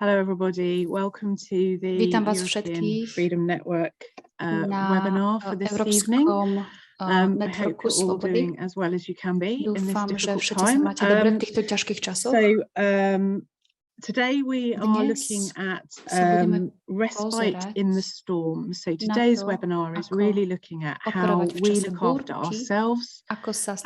Hello everybody, welcome to the Vítam vás European všetkých Freedom Network na webinar for this evening. I hope networku you're all Slobody. doing as well as you can be in this Dúfam, že difficult všetci sa time. máte dobre v týchto ťažkých časoch. Today we are looking at respite in the storm. So today's webinar is really looking at how we look after ourselves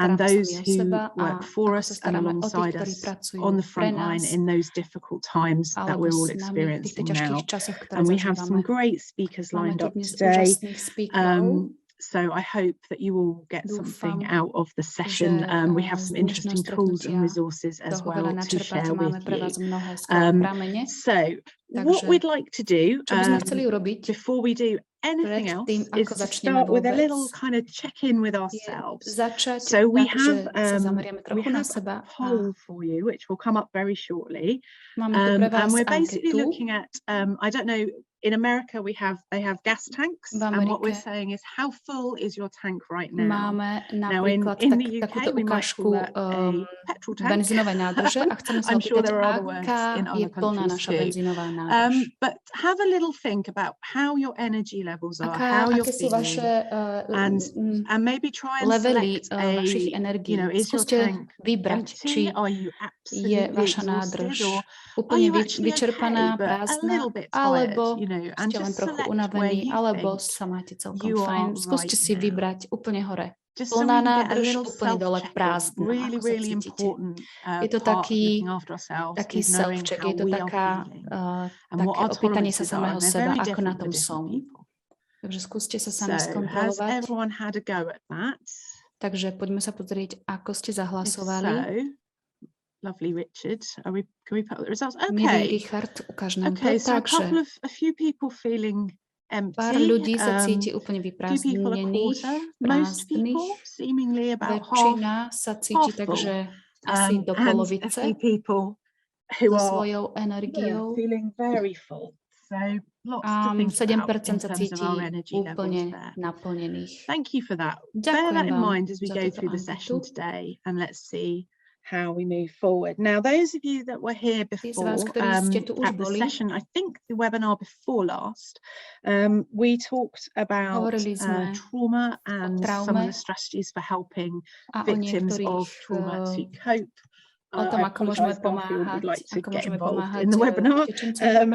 and those who work for us and alongside us on the front line in those difficult times that we're all experiencing now. And we have some great speakers lined up today. So I hope that you will get something out of the session. We have some interesting tools and resources as well to share with you. So what we'd like to do before we do anything else is to start with a little kind of check-in with ourselves. So we have a poll for you, which will come up very shortly. And we're basically looking at, I don't know, in America they have gas tanks, and what we're saying is how full is your tank right now? Now in the UK we might call that a petrol tank. I'm sure there are other words in other countries too. But have a little think about how your energy levels are, how you're feeling, and maybe try and select is your tank empty? Are you absolutely exhausted, or are you actually okay, but a little bit tired? And just select where you think you are right now. Just so we can get a little self-check-in. Really, really important part of looking after ourselves is knowing how we are feeling and what our tolerances are. And they're very different for different people. So has everyone had a go at that? Takže poďme sa pozrieť, ako ste zahlasovali. Lovely, Richard. Can we put the results? Okay. Richard, ukáž nám okay, to. So a few people feeling empty. Pár ľudí sa cíti úplne vyprázdnených, most people seemingly about väčšina sa cíti tak, že asi do polovice a few people who so svojou energiou. Feeling very full. So lots to think 7% sa cíti úplne naplnených. Thank you for that. Bear that in mind as we go through the session today, and let's see how we move forward. Now, those of you that were here before at the session, I think the webinar before last, we talked about trauma and some of the strategies for helping victims of trauma to cope. O tom, ako môžeme pomáhať, ako môžeme pomáhať utečencom.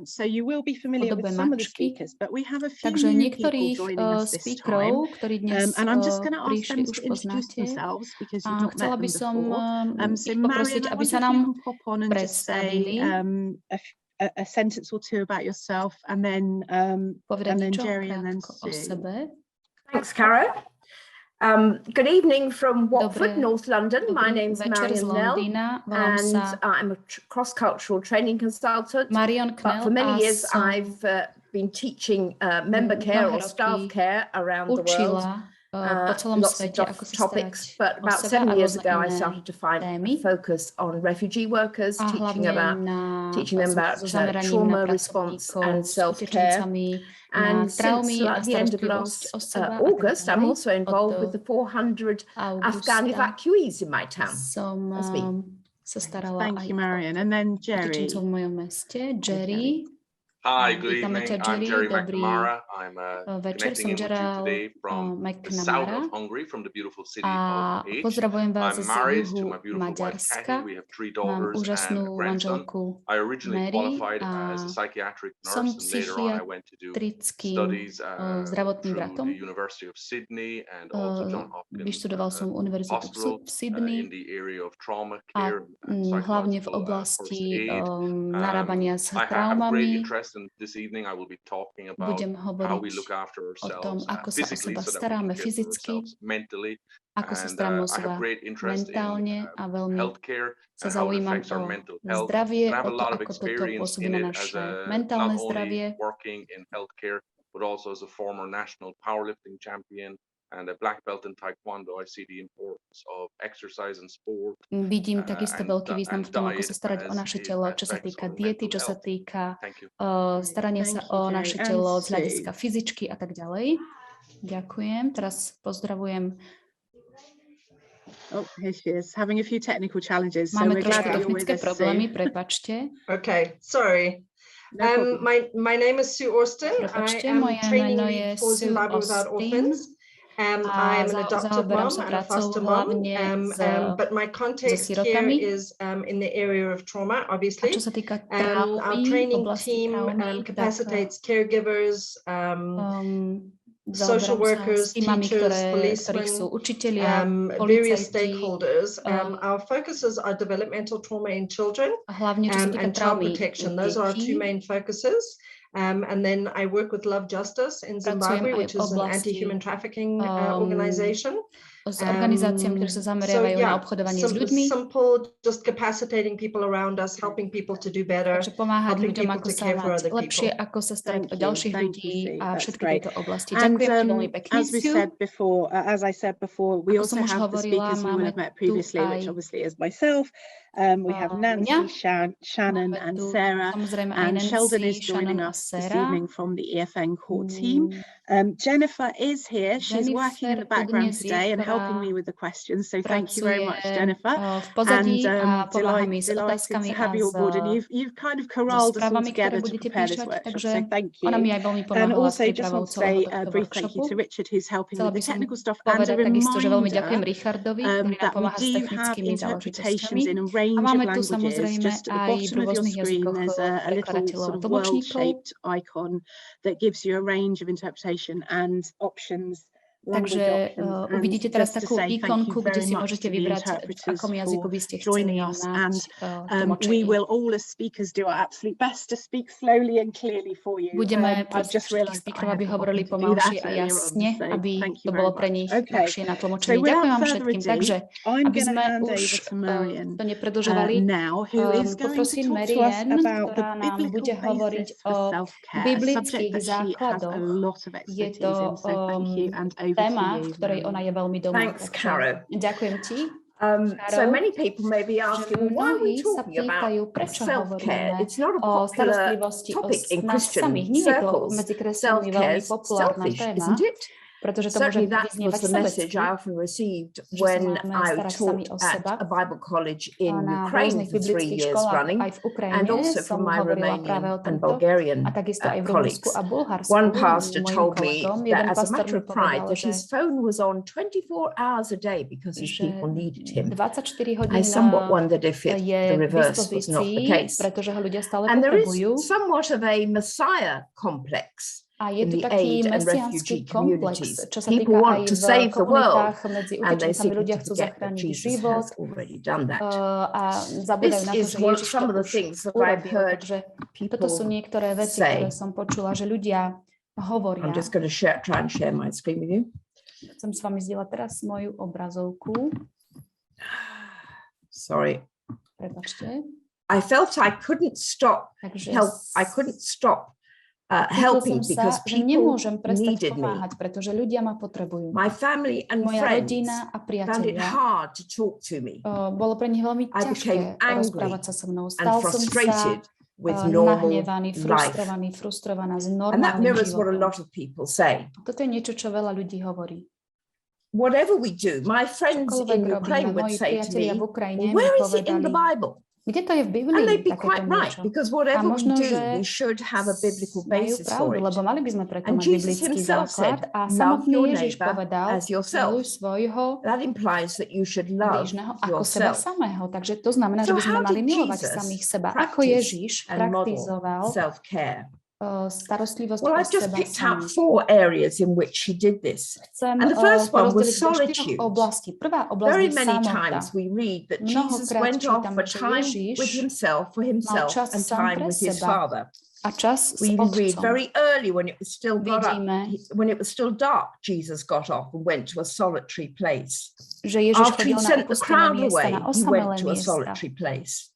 So you will be familiar with some of the speakers, but we have a few new people joining us this time. And I'm just going to ask them to introduce themselves because you've not met them before. So Marion, I wonder if you can pop on and just say a sentence or two about yourself, and then Jerry, and then Sue. Thanks, Caro. Good evening from Watford, North London. My name's Marion Knell, and I'm a cross-cultural training consultant. But for many years, I've been teaching member care or staff care around the world. Lots of topics, but about 7 years ago I started to find a focus on refugee workers, teaching them about trauma response and self-care. And since the end of last August, I'm also involved with the 400 Afghan evacuees in my town. Thank you, Marion. And then Jerry. Hi, good evening. I'm Gerard McNamara. I'm connecting in with you today from the south of Hungary, from the beautiful city of Pécs. I'm married to my beautiful wife, Kathy. We have 3 daughters and a grandson. I originally qualified as a psychiatric nurse, and later on I went to do studies through the University of Sydney and also Johns Hopkins Hospital in the area of trauma care and psychological first aid. I have great interest. And this evening I will be talking about how we look after ourselves physically so that we can care for ourselves mentally. And I have great interest in healthcare and how it affects our mental health. And I have a lot of experience in it as not only working in healthcare, but also as a former national powerlifting champion and a black belt in Taekwondo. I see the importance of exercise and sport. Vidím takisto veľký význam v tom, ako sa starať o naše telo, čo sa týka diety, čo sa týka starania sa o naše telo z hľadiska fyzičky a tak ďalej. Ďakujem. Teraz pozdravujem Oh, here she is, having a few technical challenges. Máme trošku technické problémy, prepáčte. Okay, sorry. No my name is Sue Austin. Prepáčte, I am moje training meno lead je for Sue Zimbabwe Without Austin. Orphans. I am an adopted mom and a foster mom, but my context here is in the area of trauma, obviously. Our training team capacitates caregivers, social workers, teachers, policemen, various stakeholders. Our focuses are developmental trauma in children and child protection. Those are our two main focuses. And then I work with Love Justice in Zimbabwe, which is an anti-human trafficking organization. S organizáciami, ktoré sa zameriavajú na obchodovanie s ľuďmi. Simple, just capacitating people around us, helping people to do better, takže pomáhať ľuďom, ako sa mať lepšie, ako sa starať o ďalších ľudí a všetky tieto oblasti. Ďakujem veľmi pekne. As I said before, we also have the speakers you will have met previously, which obviously is myself. We have Nancy, Shannon and Sarah, and Sheldon is joining us this evening from the EFN core team. Jennifer is here. She's working in the background today and helping me with the questions. So thank you very much, Jennifer. And delighted to have you on board. And you've kind of corralled us all together to prepare this workshop. So thank you. And also just want to say a brief thank you to Richard, who's helping with the technical stuff. And a reminder that we do have interpretations in a range of languages. Just at the bottom of your screen, there's a little sort of world-shaped icon that gives you a range of interpretations and options. Takže uvidíte teraz takú ikonku, kde si môžete vybrať, v akom jazyku by ste chceli mať tlmočenie. Budeme prosiť všetkých speakerov, aby hovorili pomalšie a jasne, aby to bolo pre nich ľahšie na tlmočenie. Ďakujem vám všetkým. Takže, aby sme už to nepredĺžovali, poprosím Marian, ktorá nám bude hovoriť o biblických základoch. Je to téma, v ktorej ona je veľmi doma. Thanks, Caro. Ďakujem ti. So many people may be asking, why are we talking about self-care? It's not a popular topic in Christian circles. Self-care is selfish, isn't it? Certainly that was the message I often received when I taught at a Bible college in Ukraine for 3 years running, and also from my Romanian and Bulgarian colleagues. One pastor told me that as a matter of pride, that his phone was on 24 hours a day because his people needed him. I somewhat wondered if the reverse was not the case. And there is somewhat of a Messiah complex. A je tu taký mesiánsky komplex, čo sa týka aj v komunitách medzi utečencami. Ľudia chcú zachrániť život a zabúdajú na to, že Ježiš to už urobil. Takže toto sú niektoré veci, ktoré som počula, že ľudia hovoria. Chcem s vami zdieľať teraz moju obrazovku. Sorry. Prepáčte. I felt I couldn't stop helping because people needed me. Pretože ľudia ma potrebujú. My family and friends found it hard to talk to me. Bolo pre nich veľmi ťažké rozprávať sa so mnou. Stal som sa nahnevaný, frustrovaná s normálnym životom. Toto je niečo, čo veľa ľudí hovorí. Whatever we do, my friends in Ukraine would say to me, where is it in the Bible? Kde to je v Biblii? And they'd be quite right, because whatever we do, we should have a biblical basis for it. Lebo mali by sme preto mať biblický základ a samotný Ježiš povedal, miluj svojho blížneho ako seba samého. Takže to znamená, že by sme mali milovať samých seba. Ako Ježiš praktizoval starostlivosť o seba samých. 4 areas in which he did this. And the first one was solitude. Very many times we read that Jesus went off for time with himself, and time with his Father. We read very early when it was still dark, Jesus got off and went to a solitary place. After he sent the crowd away, he went to a solitary place.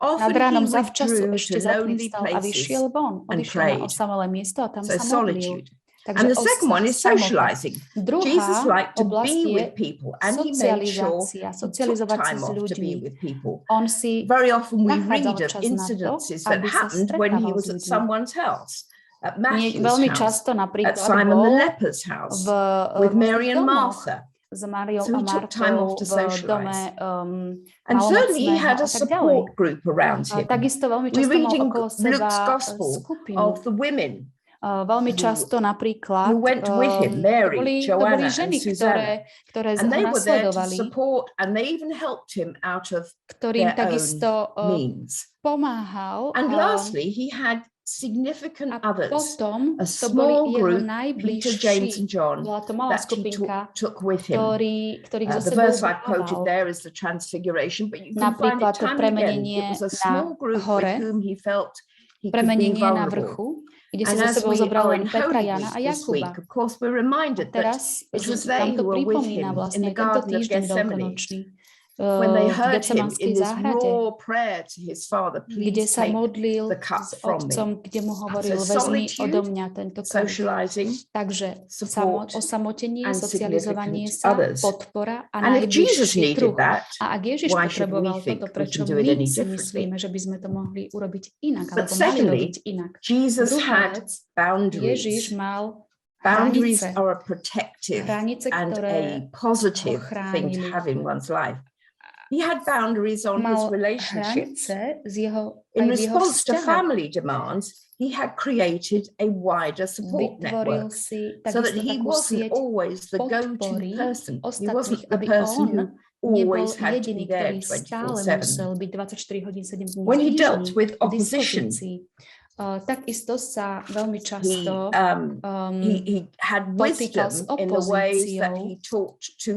Nad ránom zavčasu ešte zapnistal a vyšiel von. Odišiel na osamelé miesto a tam sa modlil. And the second one is socializing. Jesus liked to be with people, and he made sure he took time off to be with people. Very often we read of incidences that happened when he was at someone's house. At Matthew's house, at Simon the leper's house, with Mary and Martha. s Máriou a Martou v dome and certainly he had a support group around him. Takisto veľmi často mal okolo seba skupinu. Of the women veľmi často napríklad who went with him, Mary, to boli Joanna, ženy, and Susanna. ktoré And they were there to nasledovali, support, and they even helped him out of ktorým their takisto own means. pomáhal. And lastly, he had significant others, potom a to boli small jeho group, Peter, James and najbližší, John, bola to malá that he skupinka, took with him. ktorých zo The sebou verse I quoted dával. there is the transfiguration, but you can find Napríklad it to time and again. premenenie It was a na small group hore, with whom he felt he could be premenenie na vulnerable. vrchu, kde si And zo as sebou we zobral are len in Petra, Holy Jana a Week this week, Jakuba. of course, we're reminded that Teraz it was nám they to who were with pripomína him vlastne in the tento Garden of týždeň Gethsemane, veľkonočný when they v heard him Getsemanskej in this záhrade, raw prayer to his father, kde please sa take modlil the cup s from me. otcom, kde mu hovoril, So vezmi solitude, odo mňa tento krv. Socializing, Takže support, osamotenie, and socializovanie significant sa, others. podpora a And if Jesus najbližší needed druh. that, A ak Ježiš why should we potreboval think toto, we prečo can do it my any si differently? myslíme, že by sme to mohli urobiť inak, But alebo mali secondly, robiť inak. Jesus Druhá had vec, boundaries. Ježiš mal Boundaries hranice. are a protective Hranice, and ktoré a positive ho thing to chránili. have in one's life. He had boundaries on his Mal relationships. hranice z jeho, In aj v jeho response to vzťahoch. family demands, he had created a wider support Vytvoril network si so that takisto he takú wasn't sieť always the go-to podpory person. He ostatných, wasn't the aby person on who nebol always had to jediný, be there ktorý stále 24/7. musel byť 24 hodín 7 dní When v he týždni dealt with k opposition, dispozícii. Takisto sa veľmi he, často he had potýkal s wisdom in the ways that opozíciou. he talked to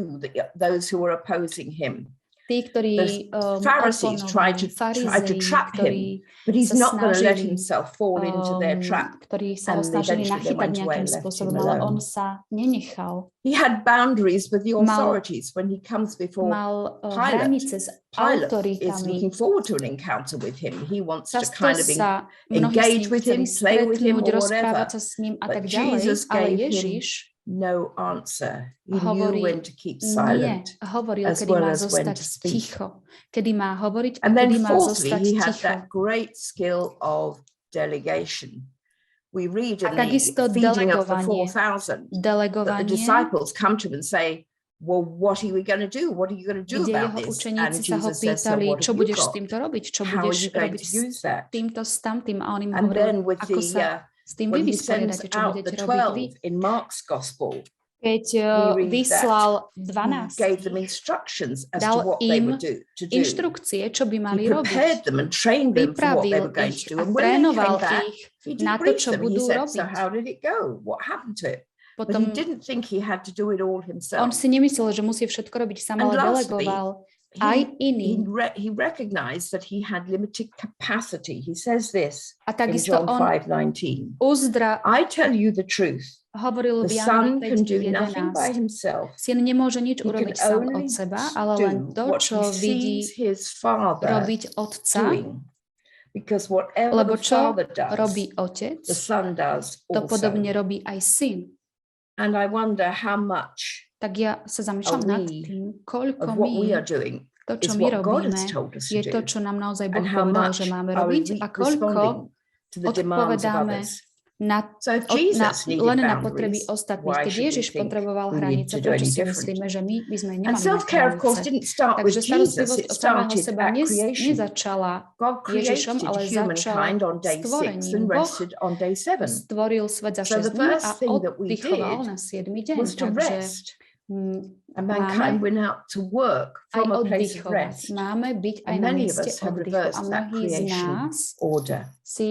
those who were opposing him. Tí, ktorí The Pharisees tried to trap him, but he's not going to let himself fall into their trap. ktorí sa ho And snažili eventually they nachytať went away nejakým and left spôsobom, him ale alone. on sa nenechal. He had boundaries with the Mal- authorities when he comes before Mal Pilate. hranice s Pilate is autoritami. looking forward to an encounter with him. He wants to Často kind of sa mnohí s engage ním with chceli him, play with him, stretnúť, or whatever. rozprávať sa s ním a But tak ďalej, Jesus ale gave him Ježiš no answer. He knew hovorí when to keep nie, silent, hovoril, as kedy well má as when zostať to speak. ticho, kedy má hovoriť a And then kedy má fourthly, zostať he had ticho. that great skill of delegation. We read in A takisto the feeding of the delegovanie. 4,000 that the Delegovanie, disciples come to him and say, well, what are we going to do? What are you going to do kde about jeho this? And učeníci sa ho Jesus says, so pýtali, what čo have you budeš s got? týmto robiť, čo How are budeš you going robiť to s use that? týmto, s tamtým. A on im And hovoril, then with ako sa s tým vy when he sends vysporiadate, čo out budete the robiť vy. 12 in Mark's gospel, Keď we read vyslal he 12, gave them instructions as to dal what they im would do. inštrukcie, čo by mali He robiť. prepared them and trained them for what they were Pripravil going ich to do. a And when they trénoval came back, ich he na to, debriefed čo them. He budú said, robiť. so how did it go? What happened to it? But Potom he didn't think he had to do it all on himself. si nemyslel, že musí všetko robiť sám, And ale lastly, delegoval aj iným. he recognized that he had limited capacity. He says this A in takisto John on 5:19. uzdra I tell you the truth. hovoril The v Jánovi Son can do nothing by 5:11. himself. Syn nemôže nič He can urobiť sám only od seba, ale do len to, what čo he vidí sees his Father robiť otca, doing. Because whatever lebo the čo Father does, robí otec, the Son does to podobne also. robí aj syn. And I wonder how much Tak ja sa zamýšľam Are nad we tým, koľko of what we my are doing to, čo is my what God robíme, has told us je to to, do. čo nám naozaj Boh And how povedal, much že máme are we robiť a koľko responding to the demands of odpovedáme others. na, So if Jesus needed len na potreby boundaries, ostatných. why Keď should we Ježiš think potreboval we need hranice, to do prečo any si different? myslíme, že my by sme And nemali mať self-care, of course, hranice? didn't start with Takže Jesus. starostlivosť It od samého started seba at creation. nezačala God Ježišom, created ale humankind začala on day 6 stvorením. and Boh rested on day 7. stvoril svet za So 6 the dní a first thing that we oddychoval did na 7. deň. was to Takže rest. And mankind went out to work aj from a place of oddychovať. rest. Máme byť aj And na many of mieste us have oddychu. A reversed that mnohí z creation nás order. si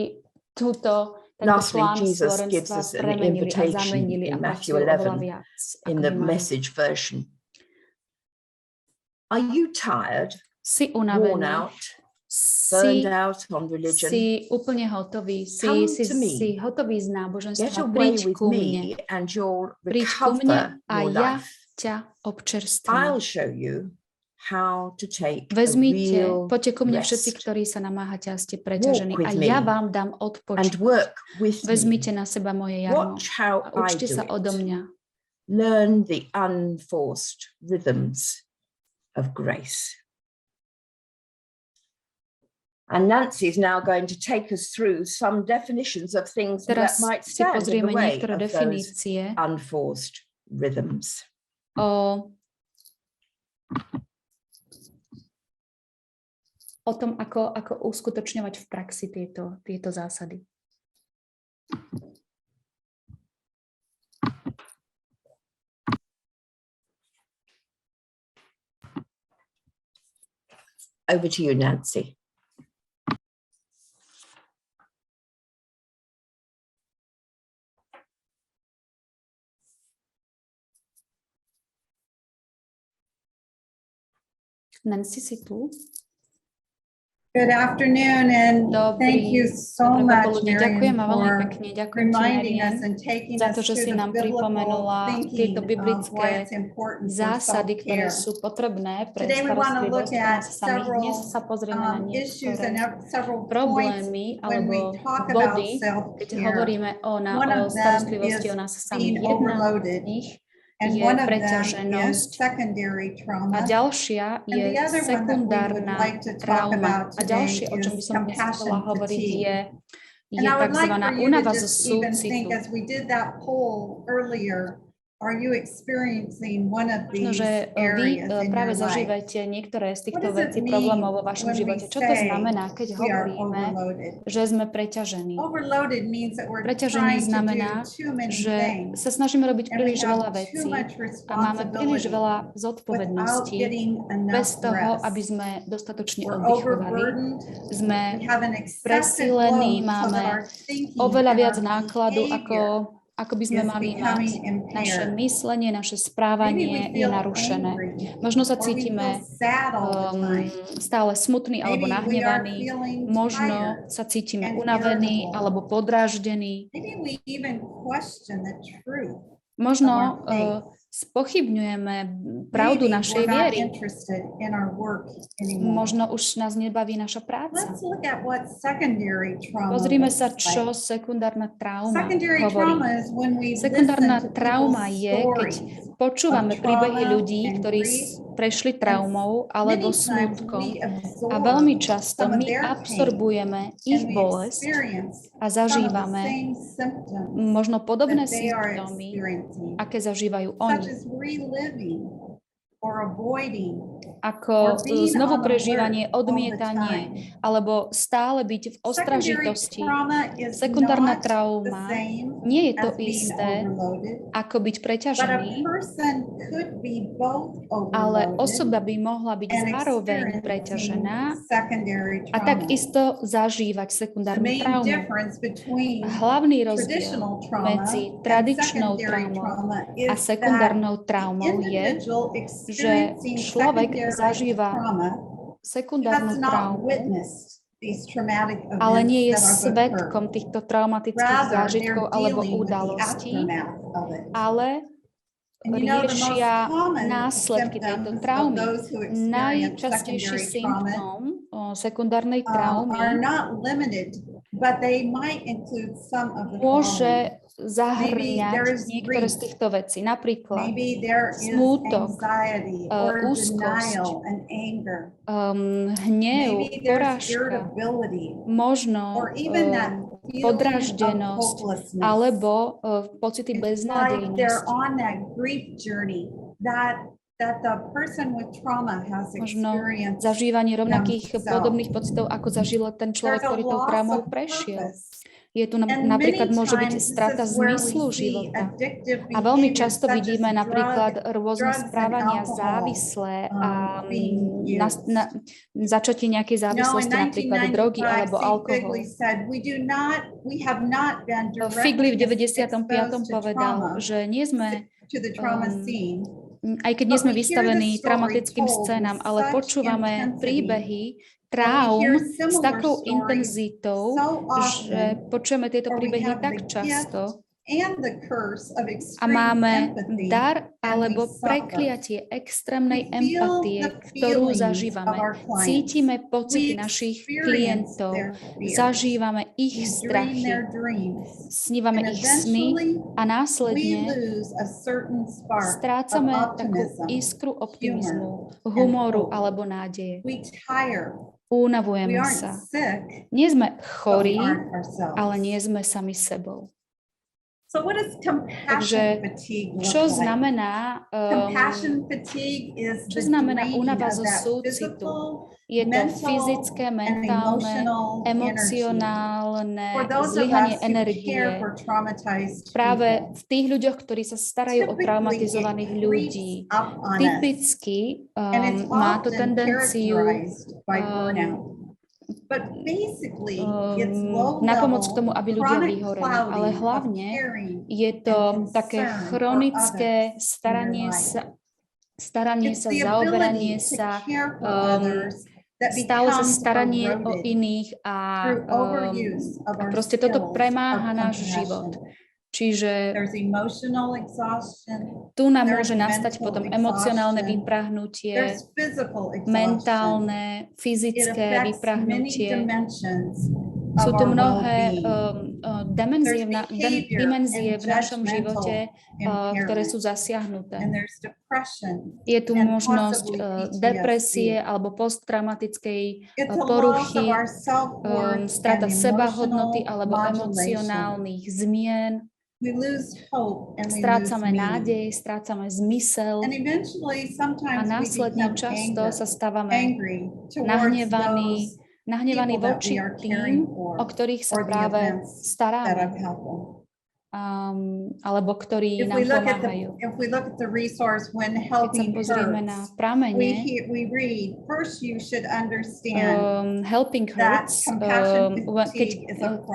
tento Lastly, plán Jesus gives stvorenstva us an premenili a invitation zamenili a in Matthew pracujú oveľa 11 viac. in ako the my máme. Message version. Are you tired, Si worn unavený, out, burned si, out on religion? si úplne hotový, Come si to me. hotový z Get náboženstva, away príď with ku mne. me and you'll Príď ku mne recover a your ja life. ťa občerstvím. I'll show you how to take a Vezmite, real poďte ku mne všetci, rest ktorí sa namáhate a ste preťažení with a me ja vám dám and odpočiť. work with me. Vezmite na seba moje jarmo Watch how a I učte do sa odo it. mňa. Learn the unforced rhythms of grace. And Nancy is now going to take us through some definitions of things that Teraz might si stand in pozrieme the way niektoré of those definície unforced rhythms. o O tom, ako uskutočňovať v praxi tieto zásady. Over to you, Nancy. Nancy, si tu? Good afternoon, and thank you so much, Marian, for reminding us and taking us to the biblical thinking of why it's important for self-care. Today we want to look at several issues and several points when we talk about self-care. One of them is being overloaded. And one of them is secondary trauma. A ďalšia je sekundárna trauma. A ďalšie, o čom by som dnes chcela hovoriť, je takzvaná únava zo súcitu. Možno, že vy práve zažívate niektoré z týchto vecí, problémov vo vašom živote. Čo to znamená, keď hovoríme, že sme preťažení? Preťaženie znamená, že sa snažíme robiť príliš veľa vecí a máme príliš veľa zodpovedností bez toho, aby sme dostatočne oddychovali. Sme presílení, máme oveľa viac nákladu, ako by sme mali mať. Naše myslenie, naše správanie je narušené. Možno sa cítime stále smutní alebo nahnevaní, možno sa cítime unavení alebo podráždení. Možno spochybňujeme pravdu našej viery. Možno už nás nebaví naša práca. Pozrime sa, čo sekundárna trauma hovorí. Sekundárna trauma je, keď počúvame príbehy ľudí, ktorí prešli traumou alebo smútkom a veľmi často my absorbujeme ich bolesť a zažívame možno podobné symptómy, aké zažívajú oni. Ako znovu prežívanie, odmietanie, alebo stále byť v ostražitosti. Sekundárna trauma nie je to isté, ako byť preťažený, ale osoba by mohla byť zároveň preťažená a takisto zažívať sekundárnu traumu. Hlavný rozdiel medzi tradičnou traumou a sekundárnou traumou je, že človek zažíva sekundárnu traumu, ale nie je svedkom týchto traumatických zážitkov alebo udalostí, ale riešia následky tejto traumy. Najčastejší symptóm sekundárnej traumy môže zahrňať niektoré z týchto vecí, napríklad smútok, úzkosť, hnev, porážka, možno podráždenosť alebo pocity beznádejnosti. Možno zažívanie rovnakých podobných pocitov, ako zažil ten človek, ktorý tou traumou prešiel. Je tu napríklad môže byť strata zmyslu života. A veľmi často vidíme napríklad rôzne správania závislé a začatie nejakej závislosti, napríklad drogy alebo alkohol. Figli v 95. povedal, že nie sme aj keď nie sme vystavení traumatickým scénám, ale počúvame príbehy traum s takou intenzitou, že počujeme tieto príbehy tak často a máme dar alebo prekliatie extrémnej empatie, ktorú zažívame. Cítime pocity našich klientov, zažívame ich strachy, snívame ich sny a následne strácame takú iskru optimizmu, humoru alebo nádeje. Únavujeme sa. Nie sme chorí, ale nie sme sami sebou. So what does compassion fatigue look čo like? znamená, Compassion fatigue is čo the znamená draining únava of zo that súcitu? physical, Je to fyzické, mentálne, emocionálne zlyhanie energie. Práve v tých ľuďoch, ktorí sa starajú o traumatizovaných ľudí. Typicky má to tendenciu napomôcť k tomu, aby ľudia vyhoreli. Ale hlavne je to také chronické staranie sa, zaoberanie sa, stále sa staranie o iných a proste toto premáha náš život. Čiže tu nám môže nastať potom emocionálne vyprahnutie, mentálne, fyzické vyprahnutie. Sú tu mnohé dimenzie v našom živote, ktoré sú zasiahnuté. Je tu možnosť depresie alebo posttraumatickej poruchy, strata sebahodnoty alebo emocionálnych zmien. Strácame nádej, strácame zmysel a následne často sa stávame nahnevaní voči tým, o ktorých sa práve staráme, alebo ktorí nám pomáhajú. Keď sa pozrieme na pramene, Helping Hurts,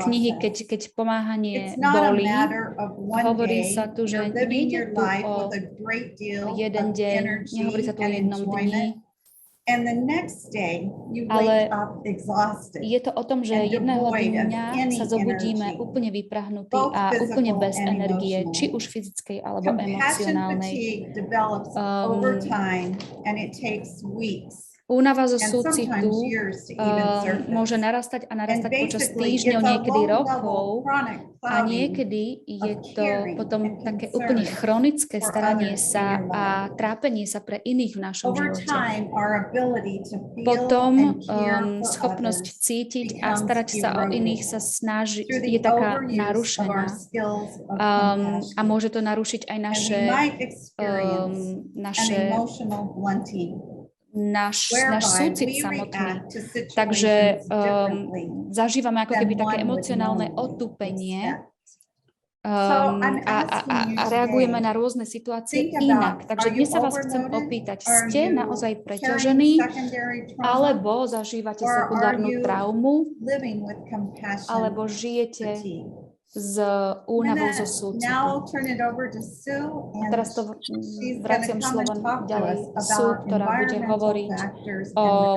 knihy, keď pomáhanie bolí, hovorí sa tu, že nejde tu o jeden deň, nehovorí sa tu o jednom dni, ale je to o tom, že jedného dňa sa zobudíme úplne vyprahnutí a úplne bez energie, či už fyzickej alebo emocionálnej. Únava zo súcitu môže narastať a narastať počas týždňov, niekedy rokov a niekedy je to potom také úplne chronické staranie sa a trápenie sa pre iných v našom živote. Potom schopnosť cítiť a starať sa o iných sa snaží, je taká narušená a môže to narušiť aj náš súcit samotný. Takže zažívame ako keby také emocionálne otupenie a reagujeme na rôzne situácie inak. Takže dnes sa vás chcem opýtať, ste naozaj preťažení alebo zažívate sekundárnu traumu alebo žijete s únavou zo súcitu. A teraz to vraciam slovo ďalej. Sú, ktorá bude hovoriť o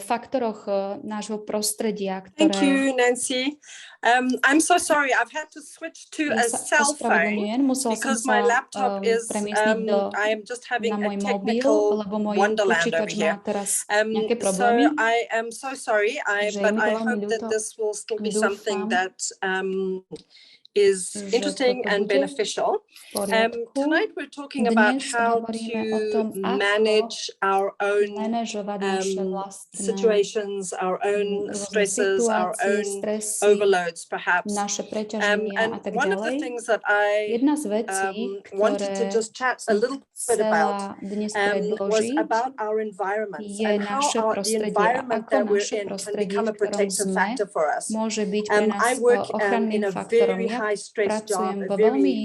faktoroch nášho prostredia, ktoré... Thank you, Nancy. I'm so sorry. I've had to switch to a cell phone because my laptop is, I am just having a technical wonderland over here. So I am so sorry, but I hope that this will still be something that is interesting and beneficial. Tonight we're talking about how to manage our own situations, our own stresses, our own overloads perhaps. And one of the things that I wanted to just chat a little bit about was about our environment and how the environment that we're in can become a protective factor for us. I work in a very high stress job, very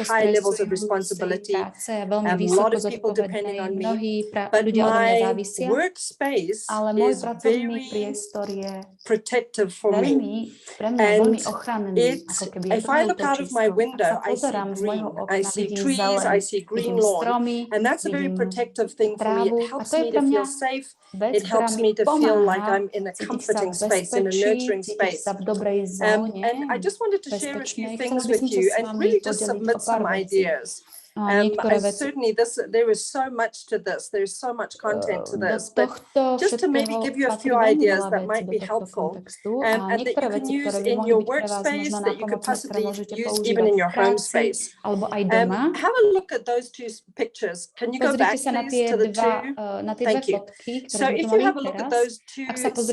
high levels of responsibility, a lot of people depending on me, but my workspace is very protective for me. And if I look out of my window, I see green, I see trees, I see green lawn, and that's a very protective thing for me. It helps me to feel safe. It helps me to feel like I'm in a comforting space, in a nurturing space. And I just wanted to share a few things with you and really just submit some ideas. Certainly there is so much to this. There's so much content to this. But just to maybe give you a few ideas that might be helpful and that you can use in your workspace, that you could possibly use even in your home space. Have a look at those two pictures. Can you go back, please, to the two? Thank you. So if you have a look at those two settings,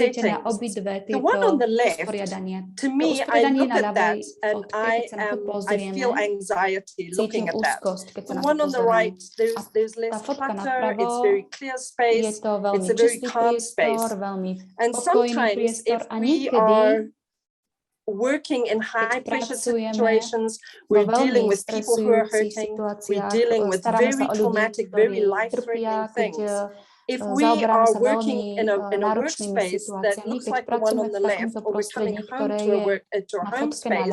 the one on the left, to me, I look at that and I feel anxiety looking at that. The one on the right, there's less clutter, it's very clear space, it's a very calm space. And sometimes if we are working in high pressure situations, we're dealing with people who are hurting, we're dealing with very traumatic, very life-threatening things. If we are working in a workspace that looks like the one on the left, or we're coming home to a home space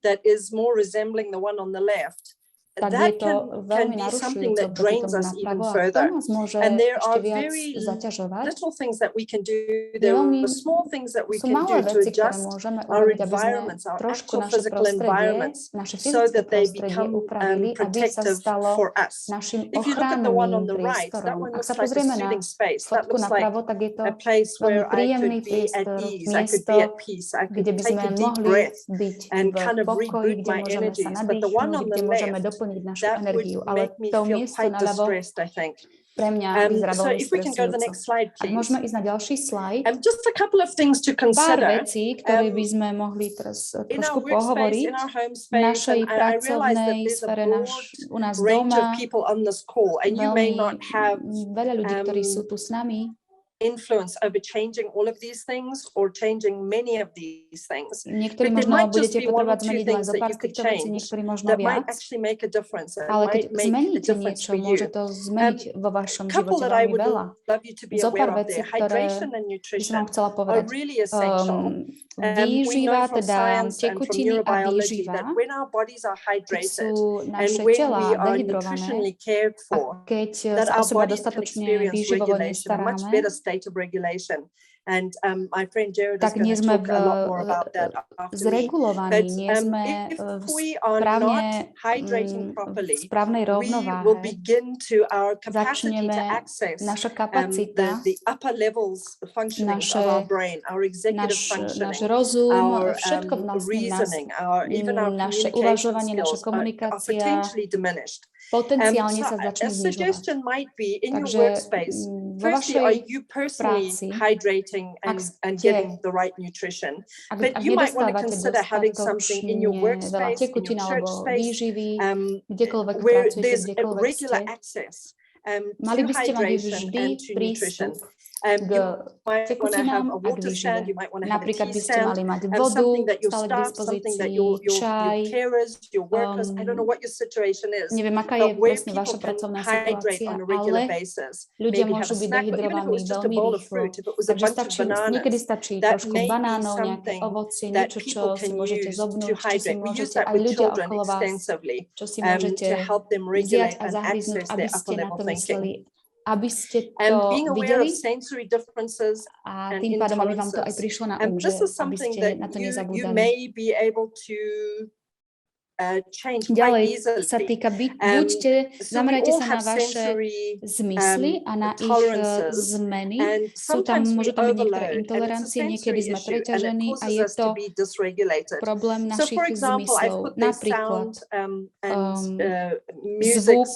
that is more resembling the one on the left, that can be something that drains us even further. And there are very little things that we can do. There are small things that we can do to adjust our environments, our actual physical environments, so that they become protective for us. If you look at the one on the right, that one looks like a soothing space. That looks like a place where I could be at ease, I could be at peace, I could take a deep breath and kind of reboot my energies. But the one on the left, that would make me feel quite distressed, I think. So if we can go to the next slide, please. Just a couple of things to consider. In our workspace, in our home space, and I realize that there's a broad range of people on this call, and you may not have influence over changing all of these things or changing many of these things. But there might just be one or two things that you could change that might actually make a difference and might make a difference for you. A couple that I would love you to be aware of there, hydration and nutrition are really essential. We know from science and from neurobiology that when our bodies are hydrated and when we are nutritionally cared for, that our bodies can experience regulation, a much better state of regulation. And my friend Gerard is going to talk a lot more about that after me. But if we are not hydrating properly, we will begin to our capacity to access the upper levels functioning of our brain, our executive functioning, our reasoning, even our communication skills are potentially diminished. So a suggestion might be in your workspace, firstly, are you personally hydrating and getting the right nutrition? But you might want to consider having something in your workspace, in your church space, where there's a regular access to hydration and to nutrition. You might want to have a water stand, you might want to have a tea stand, something that your staff, something that your carers, your workers, I don't know what your situation is, but where people can hydrate on a regular basis. Maybe have a snack, but even if it was just a bowl of fruit, if it was a bunch of bananas, that may be something that people can use to hydrate. We use that with children extensively to help them regulate and access their upper level thinking. Being aware of sensory differences and intolerances. This is something that you may be able to change quite easily. Zamerajte sa na vaše zmysly a na ich zmeny. Sú tam, môžu tam byť niektoré intolerancie, niekedy sme preťažení a je to problém našich zmyslov. Napríklad zvuk,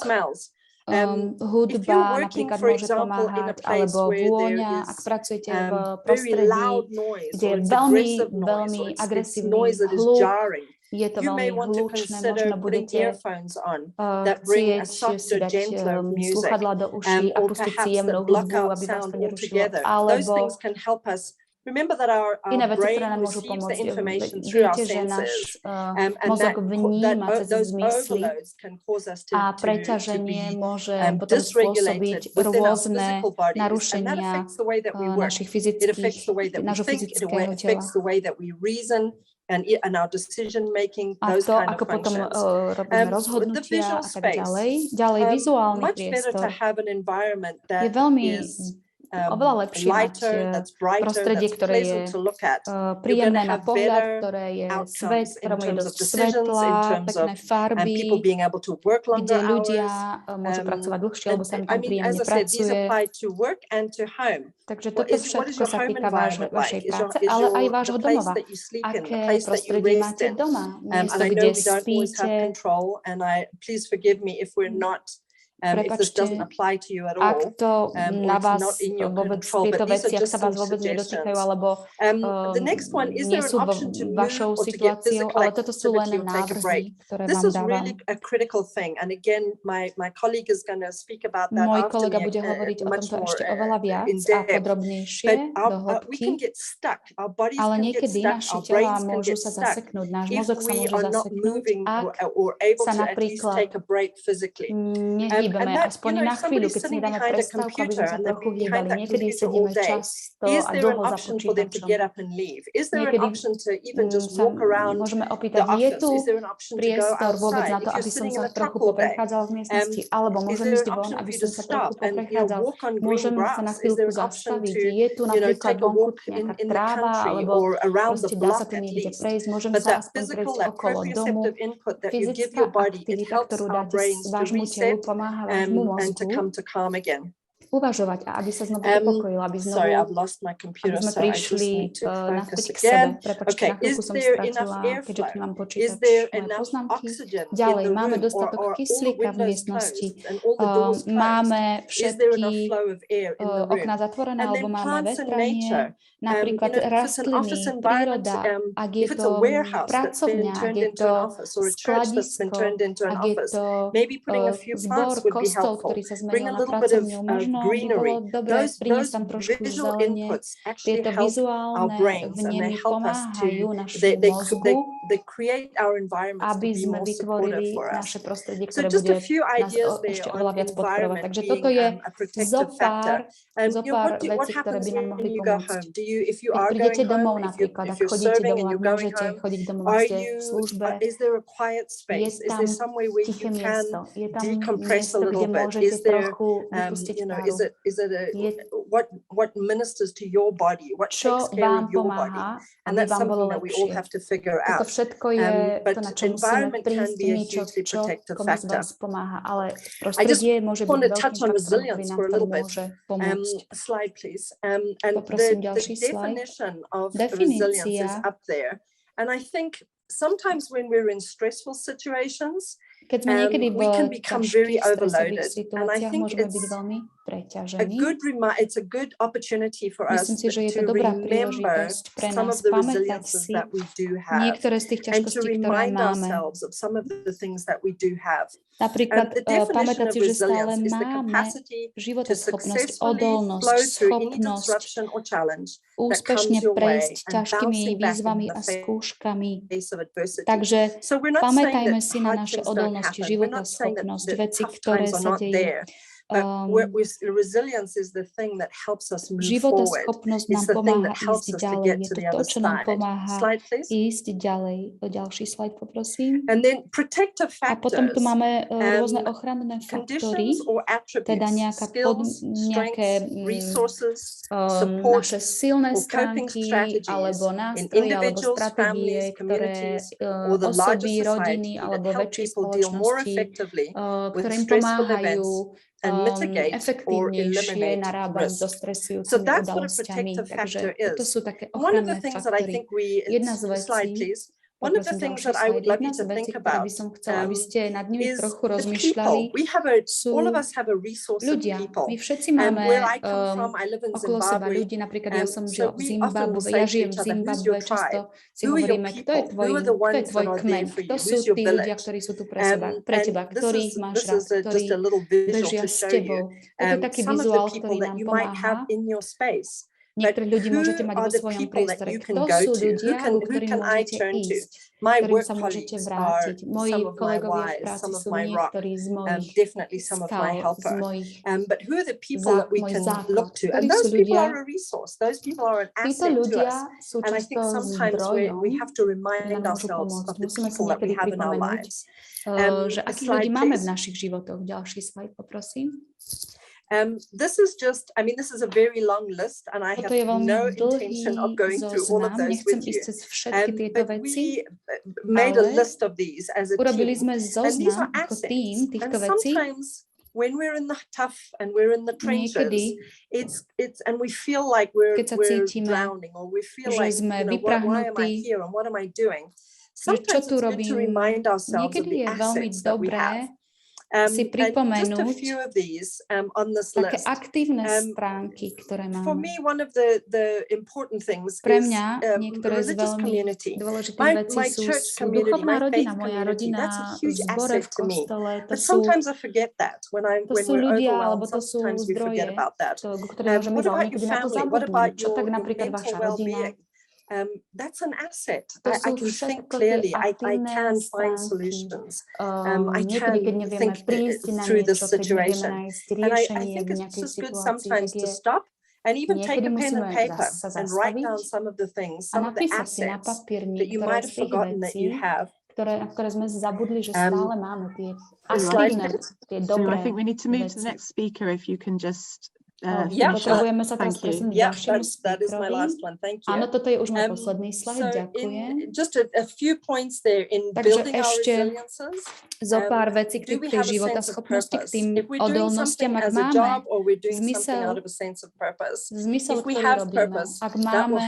hudba napríklad môže pomáhať, alebo vôňa, ak pracujete v prostredí, kde je veľmi, veľmi agresívny hluk, je to veľmi hlučné, možno budete chcieť si dať slúchadlá do uší a pustiť si jemnú hudbu, aby vás to nerušilo, alebo iné veci, ktoré nám môžu pomôcť. Viete, že náš mozog vníma cez zmysly a preťaženie môže potom spôsobiť rôzne narušenia našich nášho fyzického tela. A to, ako potom robíme rozhodnutia a tak ďalej. Ďalej, vizuálny priestor je veľmi oveľa lepšie mať prostredie, ktoré je príjemné na pohľad, ktoré je svet, ktorému je dosť svetla, pekné farby, kde ľudia môžu pracovať dlhšie, lebo sa im tam príjemne pracuje. Takže toto všetko sa týka vašej práce, ale aj vášho domova. Aké prostredie máte doma? Miesto, kde spíte. Prepáčte, ak to na vás vôbec tieto veci, ak sa vás vôbec nedotýkajú, alebo nie sú vašou situáciou, ale toto sú len návrhy, ktoré vám dávam. Môj kolega bude hovoriť o tomto ešte oveľa viac a podrobnejšie do hĺbky, ale niekedy naše tela môžu sa zaseknúť, náš mozog sa môže zaseknúť, ak sa napríklad nehýbeme aspoň na chvíľu, keď si nedáme prestávku, aby sme sa trochu hýbali. Niekedy sedíme často a dlho za počítačom. Niekedy sa môžeme opýtať, je tu priestor vôbec na to, aby som sa trochu poprechádzala v miestnosti, alebo môžem ísť von, aby som sa trochu poprechádzal. Môžem sa na chvíľku zastaviť. Je tu napríklad vonku nejaká tráva, alebo proste dá sa tu niekde prejsť. Môžem sa aspoň prejsť okolo domu. Fyzická aktivita, ktorú dáte vášmu telu, pomáha vášmu mozgu uvažovať a aby sa znovu upokojil, aby sme prišli naspäť k sebe. Prepáčte, na chvíľku som stratila, keďže tu mám počítač moje poznámky. Ďalej, máme dostatok kyslíka v miestnosti, máme všetky okná zatvorené, alebo máme vetranie, napríklad rastliny, príroda, ak je to pracovňa, ak je to skladisko, ak je to zbor kostol, ktorý sa zmenil na pracovňu, možno by bolo dobré priniesť tam trošku zelenie. Tieto vizuálne vnemy pomáhajú našemu mozgu, aby sme vytvorili naše prostredie, ktoré bude nás ešte oveľa viac podporovať. Takže toto je zo pár vecí, ktoré by nám mohli pomôcť. Keď prídete domov napríklad, ak chodíte domov, ak môžete chodiť domov, ste v službe, je tam tiché miesto, je tam miesto, kde môžete trochu vypustiť páru. Čo vám pomáha, aby vám bolo lepšie. Toto všetko je to, na čo musíme prísť, niečo, komu z vás pomáha, ale prostredie môže byť veľkým faktorom, ktorý nám to môže pomôcť. Poprosím ďalší slajd. Definícia. Keď sme niekedy v ťažkých stresových situáciách, môžeme byť veľmi preťažení. Myslím si, že je to dobrá príležitosť pre nás pamätať si niektoré z tých ťažkostí, ktoré máme. Napríklad pamätať si, že stále máme životoschopnosť, odolnosť, schopnosť úspešne prejsť ťažkými výzvami a skúškami. Takže pamätajme si na naše odolnosti, životoschopnosť, veci, ktoré sa dejú. Životoschopnosť nám pomáha ísť ďalej. Je to to, čo nám pomáha ísť ďalej. Ďalší slajd, poprosím. A potom tu máme rôzne ochranné faktory, teda nejaké naše silné stránky, alebo nástroje, alebo stratégie, ktoré osoby, rodiny, alebo väčšie spoločnosti, ktoré im pomáhajú efektívnejšie narábať so stresujúcimi udalosťami. Takže toto sú také ochranné faktory. Jedna z vecí, Jedna z vecí, ktoré by som chcela, aby ste nad nimi trochu rozmýšľali, sú ľudia. My všetci máme okolo seba ľudí, napríklad ja som žila v Zimbabwe, ja žijem v Zimbabwe, často si hovoríme, kto je tvoj kmeň, kto sú tí ľudia, ktorí sú tu pre teba, ktorých máš rád, ktorí bežia s tebou. Toto je taký vizuál, ktorý nám pomáha. Niektorých ľudí môžete mať vo svojom priestore. Kto sú ľudia, ku ktorým môžete ísť, ktorým sa môžete vrátiť? Moji kolegovia v práci sú niektorí z mojich skál, z mojich základ. Ktorí sú ľudia, títo ľudia sú často zdrojom, nám môžu pomôcť. Musíme si niekedy pripomenúť, že akých ľudí máme v našich životoch. Ďalší slajd, poprosím. This is just, I mean, this is a very long list, and I have no intention of going through all of those with you. But we made a list of these as a team, and these are assets. And sometimes when we're in the tough and we're in the trenches, and we feel like we're drowning, or we feel like, why am I here and what am I doing? Sometimes it's good to remind ourselves of the assets that we have. Si pripomenúť just a few of these on this také list. aktívne stránky, ktoré máme. For me, one of the important things Pre mňa niektoré is z veľmi dôležitých vecí sú duchovná rodina, moja rodina, zbore v kostole, to sú ľudia, alebo to sú zdroje, ku ktorým môžeme niekedy na to zabudnúť. Čo tak napríklad vaša rodina? That's an asset. I can think clearly. I can find solutions. I can think through this situation. And I think it's just good sometimes to stop and even take a pen and paper and write down some of the things, some of the assets that you might have forgotten that you have. Ktoré sme zabudli, že stále máme tie aktívne, tie dobré. So I think we need to move to the next speaker if you can just potrebujeme sa teraz presúť ďalšiemu that is my last one. Thank you. Áno, toto je už môj posledný slajd, ďakujem. Just a few points there in building our resiliences. Zo pár vecí k tej životaschopnosti, k tým odolnostiam, ak máme zmysel, ktorý robíme. Ak máme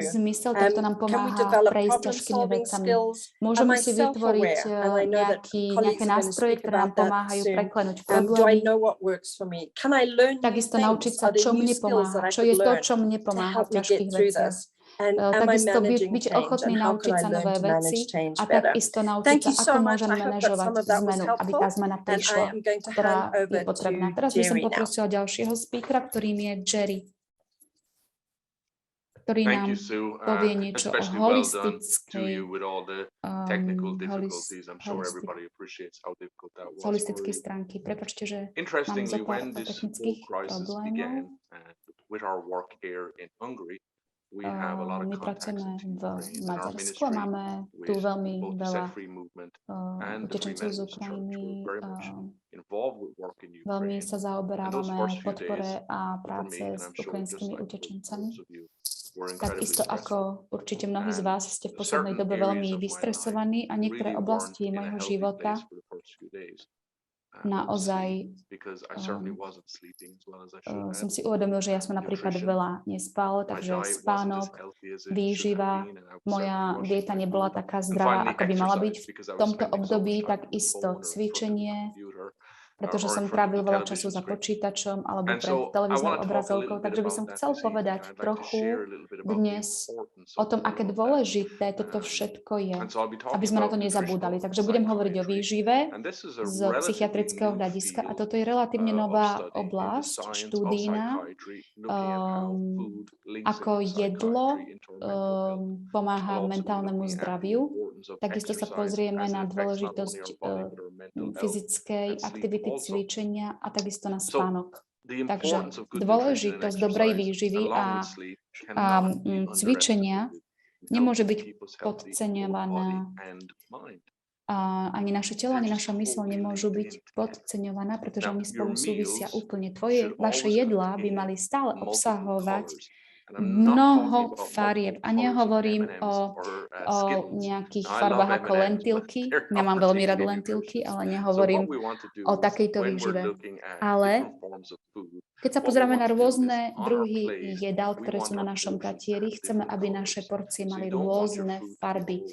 zmysel, tak to nám pomáha prejsť ťažkými vecami. Môžeme si vytvoriť nejaké nástroje, ktoré nám pomáhajú preklenúť problémy. Takisto naučiť sa, čo mne pomáha, čo je to, čo mne pomáha v ťažkých veciach. Takisto byť ochotný naučiť sa nové veci a takisto naučiť sa, ako môžem manažovať zmenu, aby tá zmena prišla, ktorá je potrebná. Teraz by som poprosila ďalšieho speakera, ktorým je Jerry, ktorý nám povie niečo o holistickej stránky. Prepáčte, že mám zo pár technických problémov. My pracujeme v Maďarsku a máme tu veľmi veľa utečencov z Ukrajiny. Veľmi sa zaoberávame podpore a práce s ukrajinskými utečencami. Takisto ako určite mnohí z vás ste v poslednej dobe veľmi vystresovaní a niektoré oblasti môjho života naozaj som si uvedomil, že ja som napríklad veľa nespal, takže spánok, výživa, moja dieta nebola taká zdravá, ako by mala byť v tomto období, takisto cvičenie, pretože som trávil veľa času za počítačom alebo pred televíznou obrazovkou, takže by som chcel povedať trochu dnes o tom, aké dôležité toto všetko je, aby sme na to nezabúdali. Takže budem hovoriť o výžive z psychiatrického hľadiska a toto je relatívne nová oblasť štúdijná, ako jedlo pomáha mentálnemu zdraviu. Takisto sa pozrieme na dôležitosť fyzickej aktivity, cvičenia a takisto na spánok. Takže dôležitosť dobrej výživy a cvičenia nemôže byť podceňovaná. Ani naše telo, ani naša myseľ nemôžu byť podceňovaná, pretože oni spolu súvisia úplne. Vaše jedlá by mali stále obsahovať mnoho farieb. A nehovorím o nejakých farbách ako lentilky. Ja mám veľmi rád lentilky, ale nehovorím o takejto výžive. Ale keď sa pozrieme na rôzne druhy jedál, ktoré sú na našom tatieri, chceme, aby naše porcie mali rôzne farby.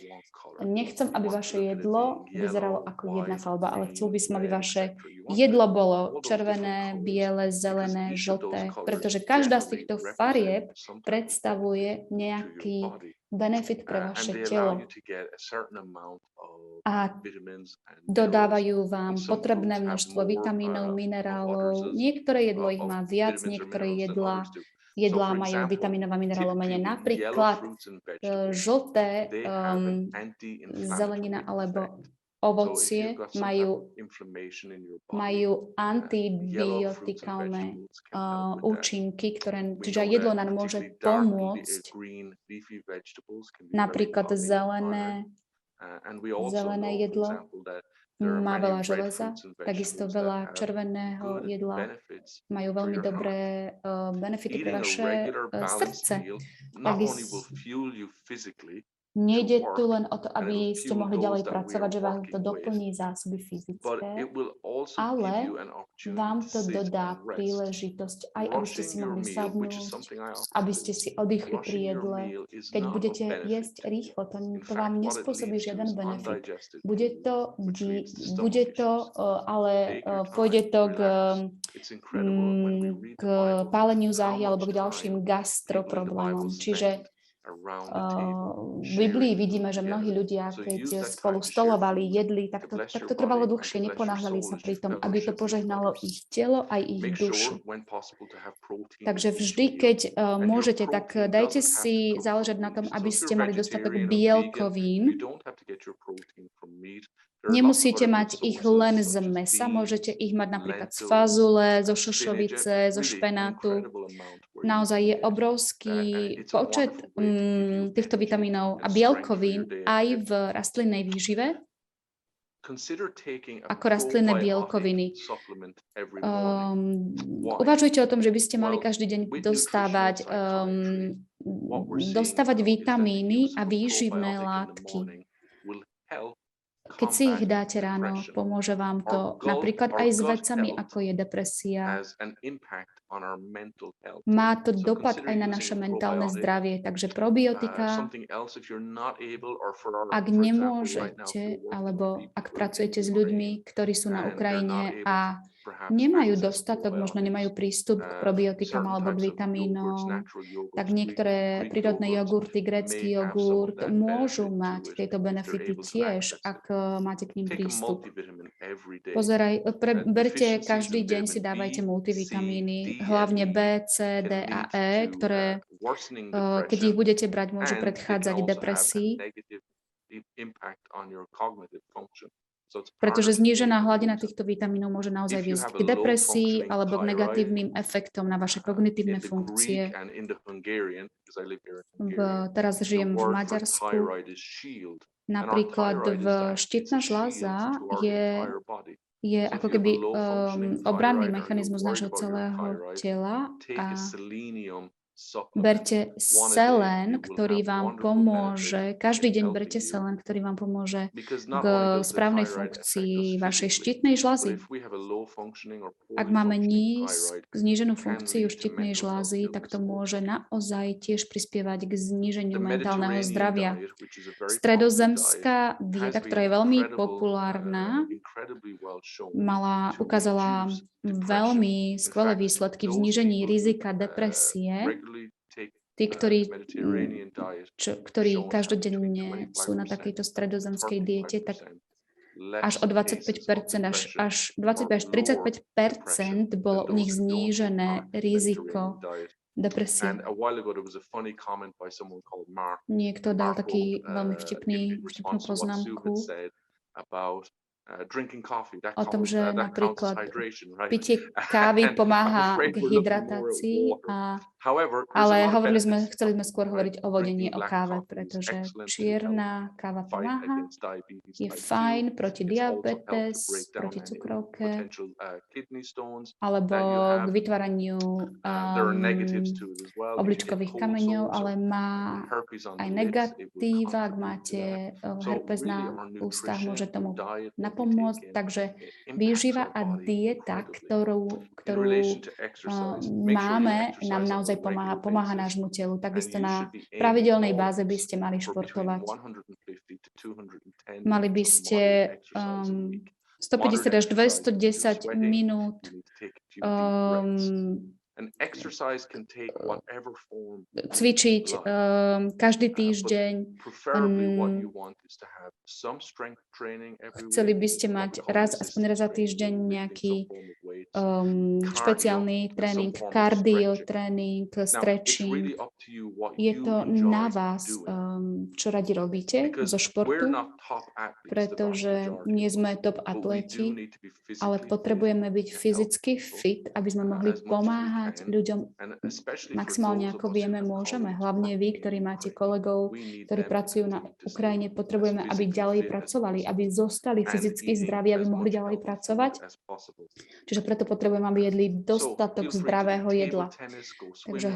Nechcem, aby vaše jedlo vyzeralo ako jedna farba, ale chcel by som, aby vaše jedlo bolo červené, biele, zelené, žlté, pretože každá z týchto farieb predstavuje nejaký benefit pre vaše telo a dodávajú vám potrebné množstvo vitamínov, minerálov. Niektoré jedlo ich má viac, niektoré jedlá majú vitamínov a minerálov menej. Napríklad žlté zelenina alebo ovocie majú antibiotikálne účinky, čiže jedlo nám môže pomôcť. Napríklad zelené jedlo má veľa železa, takisto veľa červeného jedla, majú veľmi dobré benefity pre vaše srdce. Nejde tu len o to, aby ste mohli ďalej pracovať, že vám to doplní zásoby fyzické, ale vám to dodá príležitosť, aj aby ste si mohli sadnúť, aby ste si oddychli pri jedle. Keď budete jesť rýchlo, to vám nespôsobí žiaden benefit. Pôjde to k páleniu záhy alebo k ďalším gastroproblémom. Čiže v Biblii vidíme, že mnohí ľudia, keď spolu stolovali, jedli, tak to trvalo dlhšie, neponáhľali sa pri tom, aby to požehnalo ich telo aj ich dušu. Takže vždy, keď môžete, tak dajte si záležať na tom, aby ste mali dostatok bielkovín. Nemusíte mať ich len z mäsa, môžete ich mať napríklad z fazule, zo šošovice, zo špenátu. Naozaj je obrovský počet týchto vitamínov a bielkovín aj v rastlinnej výžive, ako rastlinné bielkoviny. Uvažujte o tom, že by ste mali každý deň dostávať vitamíny a výživné látky. Keď si ich dáte ráno, pomôže vám to napríklad aj s vecami, ako je depresia. Má to dopad aj na naše mentálne zdravie, takže probiotika, ak nemôžete, alebo ak pracujete s ľuďmi, ktorí sú na Ukrajine a nemajú dostatok, možno nemajú prístup k probiotikám alebo k vitamínom, tak niektoré prírodné jogurty, grécky jogurt môžu mať tieto benefity tiež, ak máte k ním prístup. Berte každý deň, si dávajte multivitamíny, hlavne B, C, D a E, ktoré, keď ich budete brať, môžu predchádzať depresii, pretože znížená hladina týchto vitamínov môže naozaj viesť k depresii alebo k negatívnym efektom na vaše kognitívne funkcie. Teraz žijem v Maďarsku. Napríklad štítna žľaza je ako keby obranný mechanizmus nášho celého tela a berte selén, ktorý vám pomôže, každý deň berte selén, ktorý vám pomôže k správnej funkcii vašej štítnej žľazy. Ak máme zníženú funkciu štítnej žľazy, tak to môže naozaj tiež prispievať k zníženiu mentálneho zdravia. Stredozemská dieta, ktorá je veľmi populárna, ukázala veľmi skvelé výsledky v znížení rizika depresie. Tí, ktorí každodenne sú na takejto stredozemskej diete, tak až o 25%, až 25-35% bolo u nich znížené riziko depresie. Niekto dal taký veľmi vtipnú poznámku o tom, že napríklad pitie kávy pomáha k hydratácii, ale chceli sme skôr hovoriť o vode, nie o káve, pretože čierna káva pomáha, je fajn proti diabetes, proti cukrovke, alebo k vytváraniu obličkových kameňov, ale má aj negatíva, ak máte herpes na ústach, môže tomu napomôcť, takže výživa a dieta, ktorú máme, nám naozaj pomáha nášmu telu. Takisto na pravidelnej báze by ste mali športovať. Mali by ste 150 až 210 minút cvičiť každý týždeň. Chceli by ste mať aspoň raz za týždeň nejaký špeciálny tréning, cardio tréning, stretching. Je to na vás, čo radi robíte zo športu, pretože nie sme top atleti, ale potrebujeme byť fyzicky fit, aby sme mohli pomáhať pomáhať ľuďom maximálne ako vieme, môžeme. Hlavne vy, ktorí máte kolegov, ktorí pracujú na Ukrajine, potrebujeme, aby ďalej pracovali, aby zostali fyzicky zdraví, aby mohli ďalej pracovať. Čiže preto potrebujeme, aby jedli dostatok zdravého jedla. Takže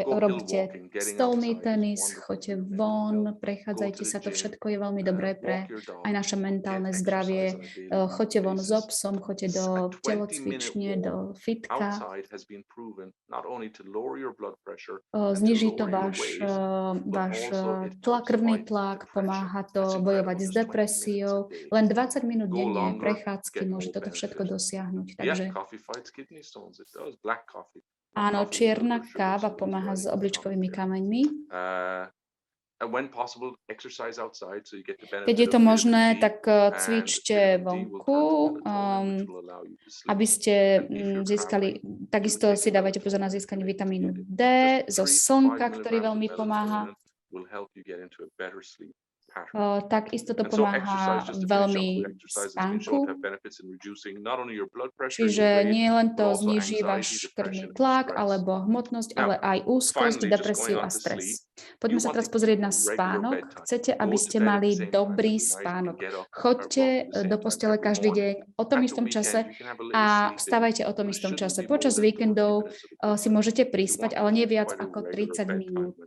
robte stolný tenis, choďte von, prechádzajte sa, to všetko je veľmi dobré pre aj naše mentálne zdravie. Choďte von so psom, choďte do telocvične, do fitka. Zniží to váš krvný tlak, pomáha to bojovať s depresiou. Len 20 minút denne prechádzky môže toto všetko dosiahnuť. Takže áno, čierna káva pomáha s obličkovými kameňmi. Keď je to možné, tak cvičte vonku, aby ste získali, takisto si dávajte pozor na získanie vitamínu D zo slnka, ktorý veľmi pomáha. Takisto to pomáha veľmi spánku. Čiže nie len to zniží váš krvný tlak alebo hmotnosť, ale aj úzkosť, depresiu a stres. Poďme sa teraz pozrieť na spánok. Chcete, aby ste mali dobrý spánok. Choďte do postele každý deň o tom istom čase a vstávajte o tom istom čase. Počas víkendov si môžete prispať, ale nie viac ako 30 minút.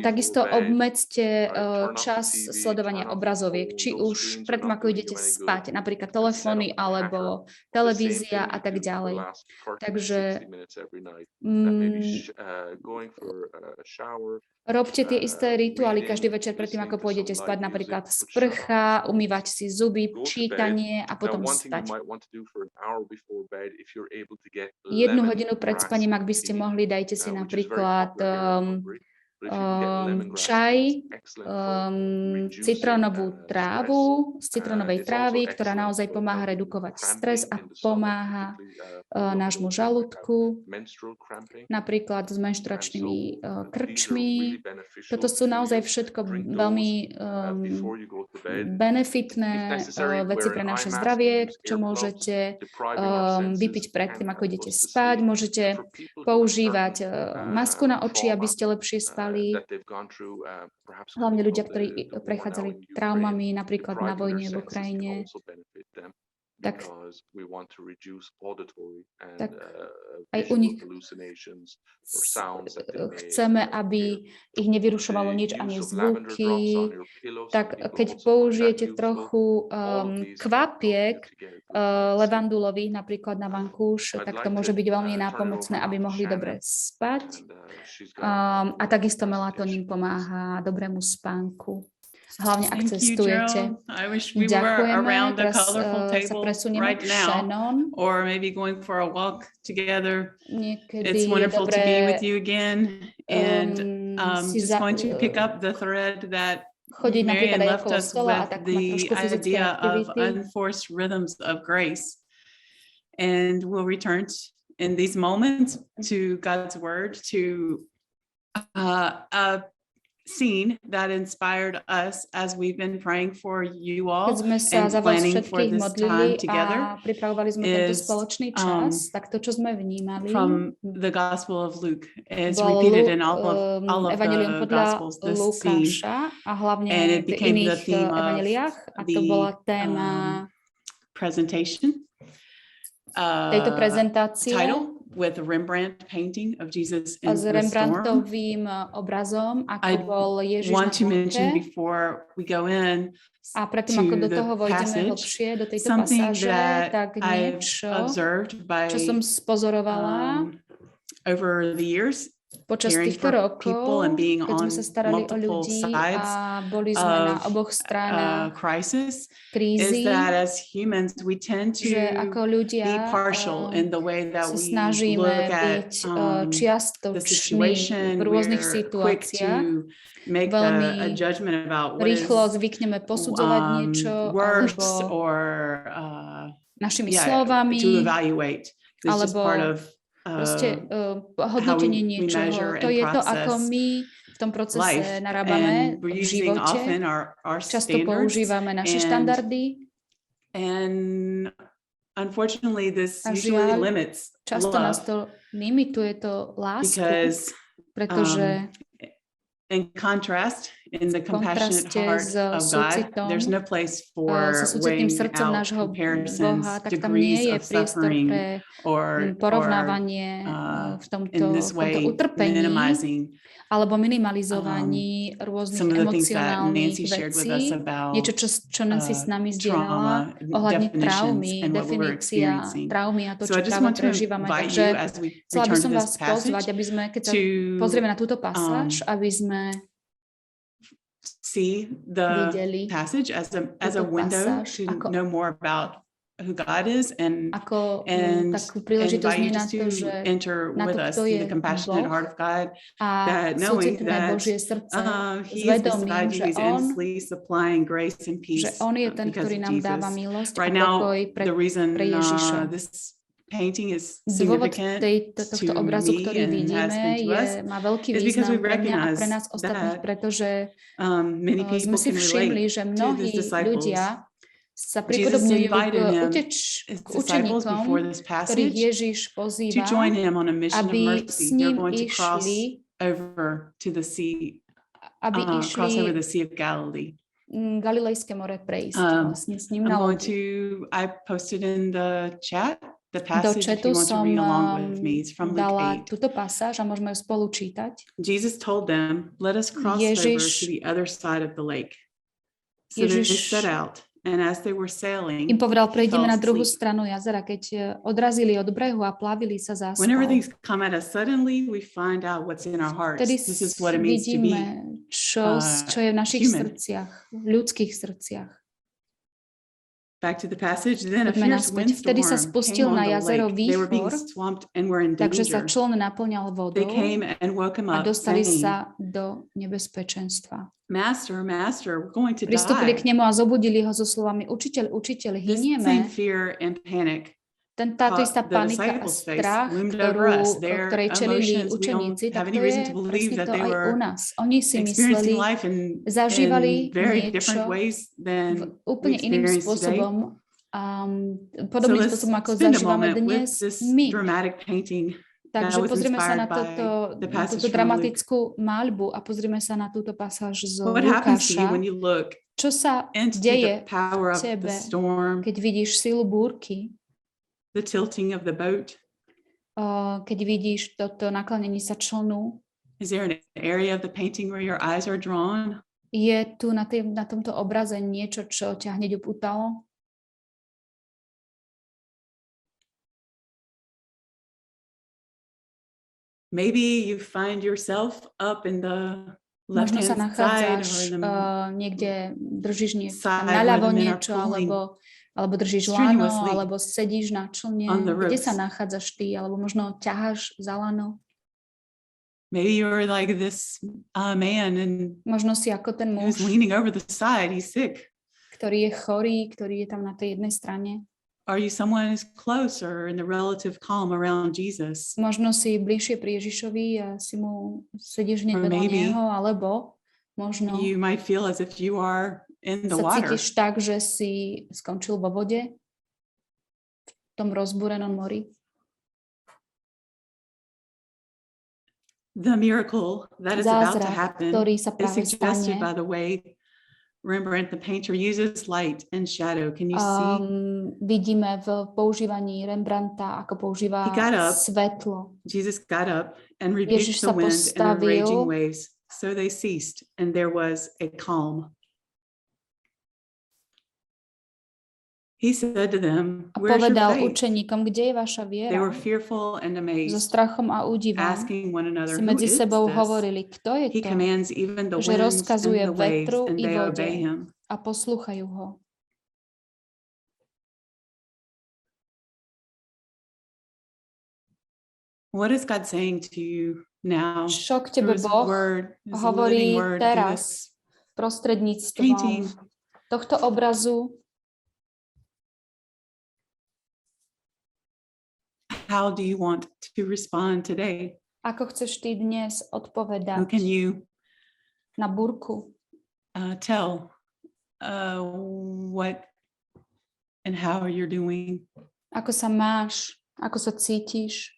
Takisto obmedzte čas sledovania obrazoviek, či už predtým, ako idete spať, napríklad telefóny alebo televízia a tak ďalej. Takže robte tie isté rituály každý večer predtým, ako pôjdete spať, napríklad sprcha, umývať si zuby, čítanie a potom spať. 1 hodinu pred spaním, ak by ste mohli, dajte si napríklad čaj, citrónovú trávu z citrónovej trávy, ktorá naozaj pomáha redukovať stres a pomáha nášmu žalúdku, napríklad s menštruačnými krčmi. Toto sú naozaj všetko veľmi benefitné veci pre naše zdravie, čo môžete vypiť predtým, ako idete spať. Môžete používať masku na oči, aby ste lepšie spali. Hlavne ľudia, ktorí prechádzali traumami, napríklad na vojne v Ukrajine, tak aj u nich chceme, aby ich nevyrušovalo nič, ani zvuky. Tak keď použijete trochu kvapiek levandulových napríklad na vankúš, tak to môže byť veľmi nápomocné, aby mohli dobre spať. A takisto melatonín pomáha dobrému spánku. Hlavne ak cestujete. Ďakujeme. Teraz sa presunieme k Shannon. Or maybe going for a walk together. Niekedy it's wonderful to be with you again. And just going to pick up the thread that Marian left us with the idea of unforced rhythms of grace. And we'll return in these moments to God's word, to a scene that inspired us as we've been praying for you all and planning for this time together is from the Gospel of Luke. It's repeated in all of the Gospels, this scene, and it became the theme of the presentation. Title with a Rembrandt painting of Jesus in the storm. I want to mention before we go in to the passage something that I've observed by over the years. Počas týchto rokov, keď sme sa starali o ľudí a boli sme na oboch stranách krízy, že ako ľudia sa snažíme byť čiastoční v rôznych situáciách, veľmi rýchlo zvykneme posudzovať niečo alebo našimi slovami, alebo proste hodnotenie niečoho. To je to, ako my v tom procese narábame v živote. Často používame naše štandardy unfortunately, this usually limits často nás love to limituje to lásku, because pretože in contrast, in the compassionate heart of God, there's no place for weighing out comparisons, degrees of suffering, or v tomto utrpení alebo minimalizovaní rôznych emocionálnych vecí, niečo, čo Nancy s nami zdieľala ohľadne traumy, definícia traumy a to, čo práve prežívame. Takže chcela by som vás pozvať, aby sme, keď sa pozrieme na túto pasáž, aby sme see the passage as a window to know more about who God is and invite you to enter with us in the compassionate heart of God, that knowing that He is beside you, He's endlessly supplying grace and peace because of Jesus. Right now, the reason this painting is significant to me and has been to us is because we recognize that many people can relate to these disciples. Jesus invited his disciples before this passage to join him on a mission of mercy. They're going to cross over to the sea, cross over the Sea of Galilee. Galilejské more prejsť vlastne s ním na lodi. I posted in the chat the passage if you want to read along with me. It's from Luke 8. Túto pasáž a môžeme ju spolu čítať. Jesus told them, let us cross over to the other side of the lake. So they set out. And as they were sailing, im povedal, prejdeme na druhú stranu jazera, keď odrazili od brehu a plavili sa zaspal. Whenever things come at us suddenly, we find out what's in our hearts. This is what it means to be čo je v našich srdciach, v ľudských srdciach. Back to the passage. Then a fierce windstorm Vtedy sa spustil came na on the jazero lake. They were being výchor, swamped and were in takže sa danger. čln naplňal vodou They came and woke him a up, dostali saying, sa do nebezpečenstva. Master, we're going to Pristúpili k die. nemu a zobudili ho so slovami, učiteľ, This hynieme. same fear and panic Táto istá panika a strach, ktorej čelili učeníci, tak to je presne to aj u nás. Oni si mysleli, zažívali niečo úplne iným spôsobom, podobným spôsobom, ako zažívame dnes my. Takže pozrieme sa na túto dramatickú maľbu a pozrieme sa na túto pasáž z Lukáša. Čo sa deje v tebe, keď vidíš silu búrky, the tilting of the boat? Keď vidíš toto naklonenie sa člnu? Is there an area of the painting where your eyes are drawn? Je tu na tomto obraze niečo, čo ťa hneď upútalo? Maybe you find yourself up in the možno sa nachádzaš niekde, držíš naľavo niečo, alebo držíš lano, alebo sedíš na člne. Kde sa nachádzaš ty? Alebo možno ťaháš za lano. Maybe you're like this man and možno si ako ten muž, who's leaning over the side. He's sick. Ktorý je chorý, ktorý je tam na tej jednej strane. Are you someone who's closer in the relative calm around Jesus? Možno si bližšie pri Ježišovi a si mu sedíš hneď vedľa neho, alebo možno you might feel as if you are in the sa water. Cítiš tak, že si skončil vo vode, v tom rozbúrenom mori. The miracle that is about to happen ktorý sa is práve suggested stane. by the way Rembrandt, the painter, uses light and shadow. Can you see? Vidíme v používaní Rembrandta, ako používa svetlo. Jesus got up and rebuked the wind and the raging waves, so they ceased, and there was a calm. He said to them, "Where's your povedal faith?" učeníkom, kde je vaša viera? They were fearful and amazed, so strachom a údivom asking one another, si "Who medzi is sebou this?" hovorili, kto je He to, commands even the že winds rozkazuje and the waves, vetru and i they vode obey him. a poslúchajú ho. What is God saying to you now? Čo k tebe Boh hovorí teraz prostredníctvom tohto obrazu? How do you want to respond today? Ako chceš ty dnes odpovedať How can you na búrku? Tell what and how you're doing? Ako sa máš? Ako sa cítiš?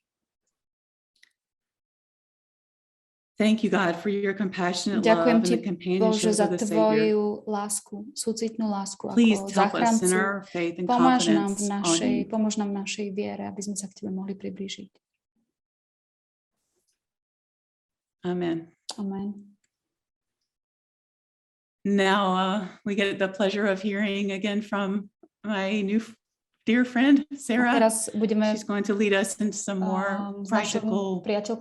Thank you, God, for your compassionate love and the companionship of the Savior. Tvoju lásku, súcitnú lásku Please ako help us in záchrancu. our faith and confidence on you. Pomôž nám v našej viere, aby sme sa k Tebe mohli priblížiť. Amen. Amen. Now we get the pleasure of hearing again from my new dear friend, Sarah. She's going to lead us into some more practical ways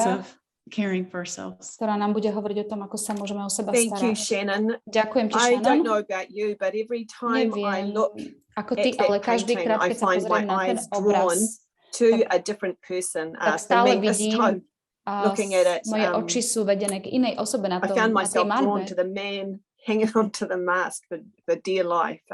of caring for ourselves. Ktorá nám bude hovoriť o tom, ako sa môžeme o seba starať. Thank you, Shannon. Ďakujem ti, I Shannon. don't know about you, but every time I look ako ty, ale každý krát, keď sa pozriem na ten obraz, to a different person. Tak stále vidím, looking at it, moje oči sú vedené k inej osobe na I found myself drawn to the man hanging onto the mast for dear life.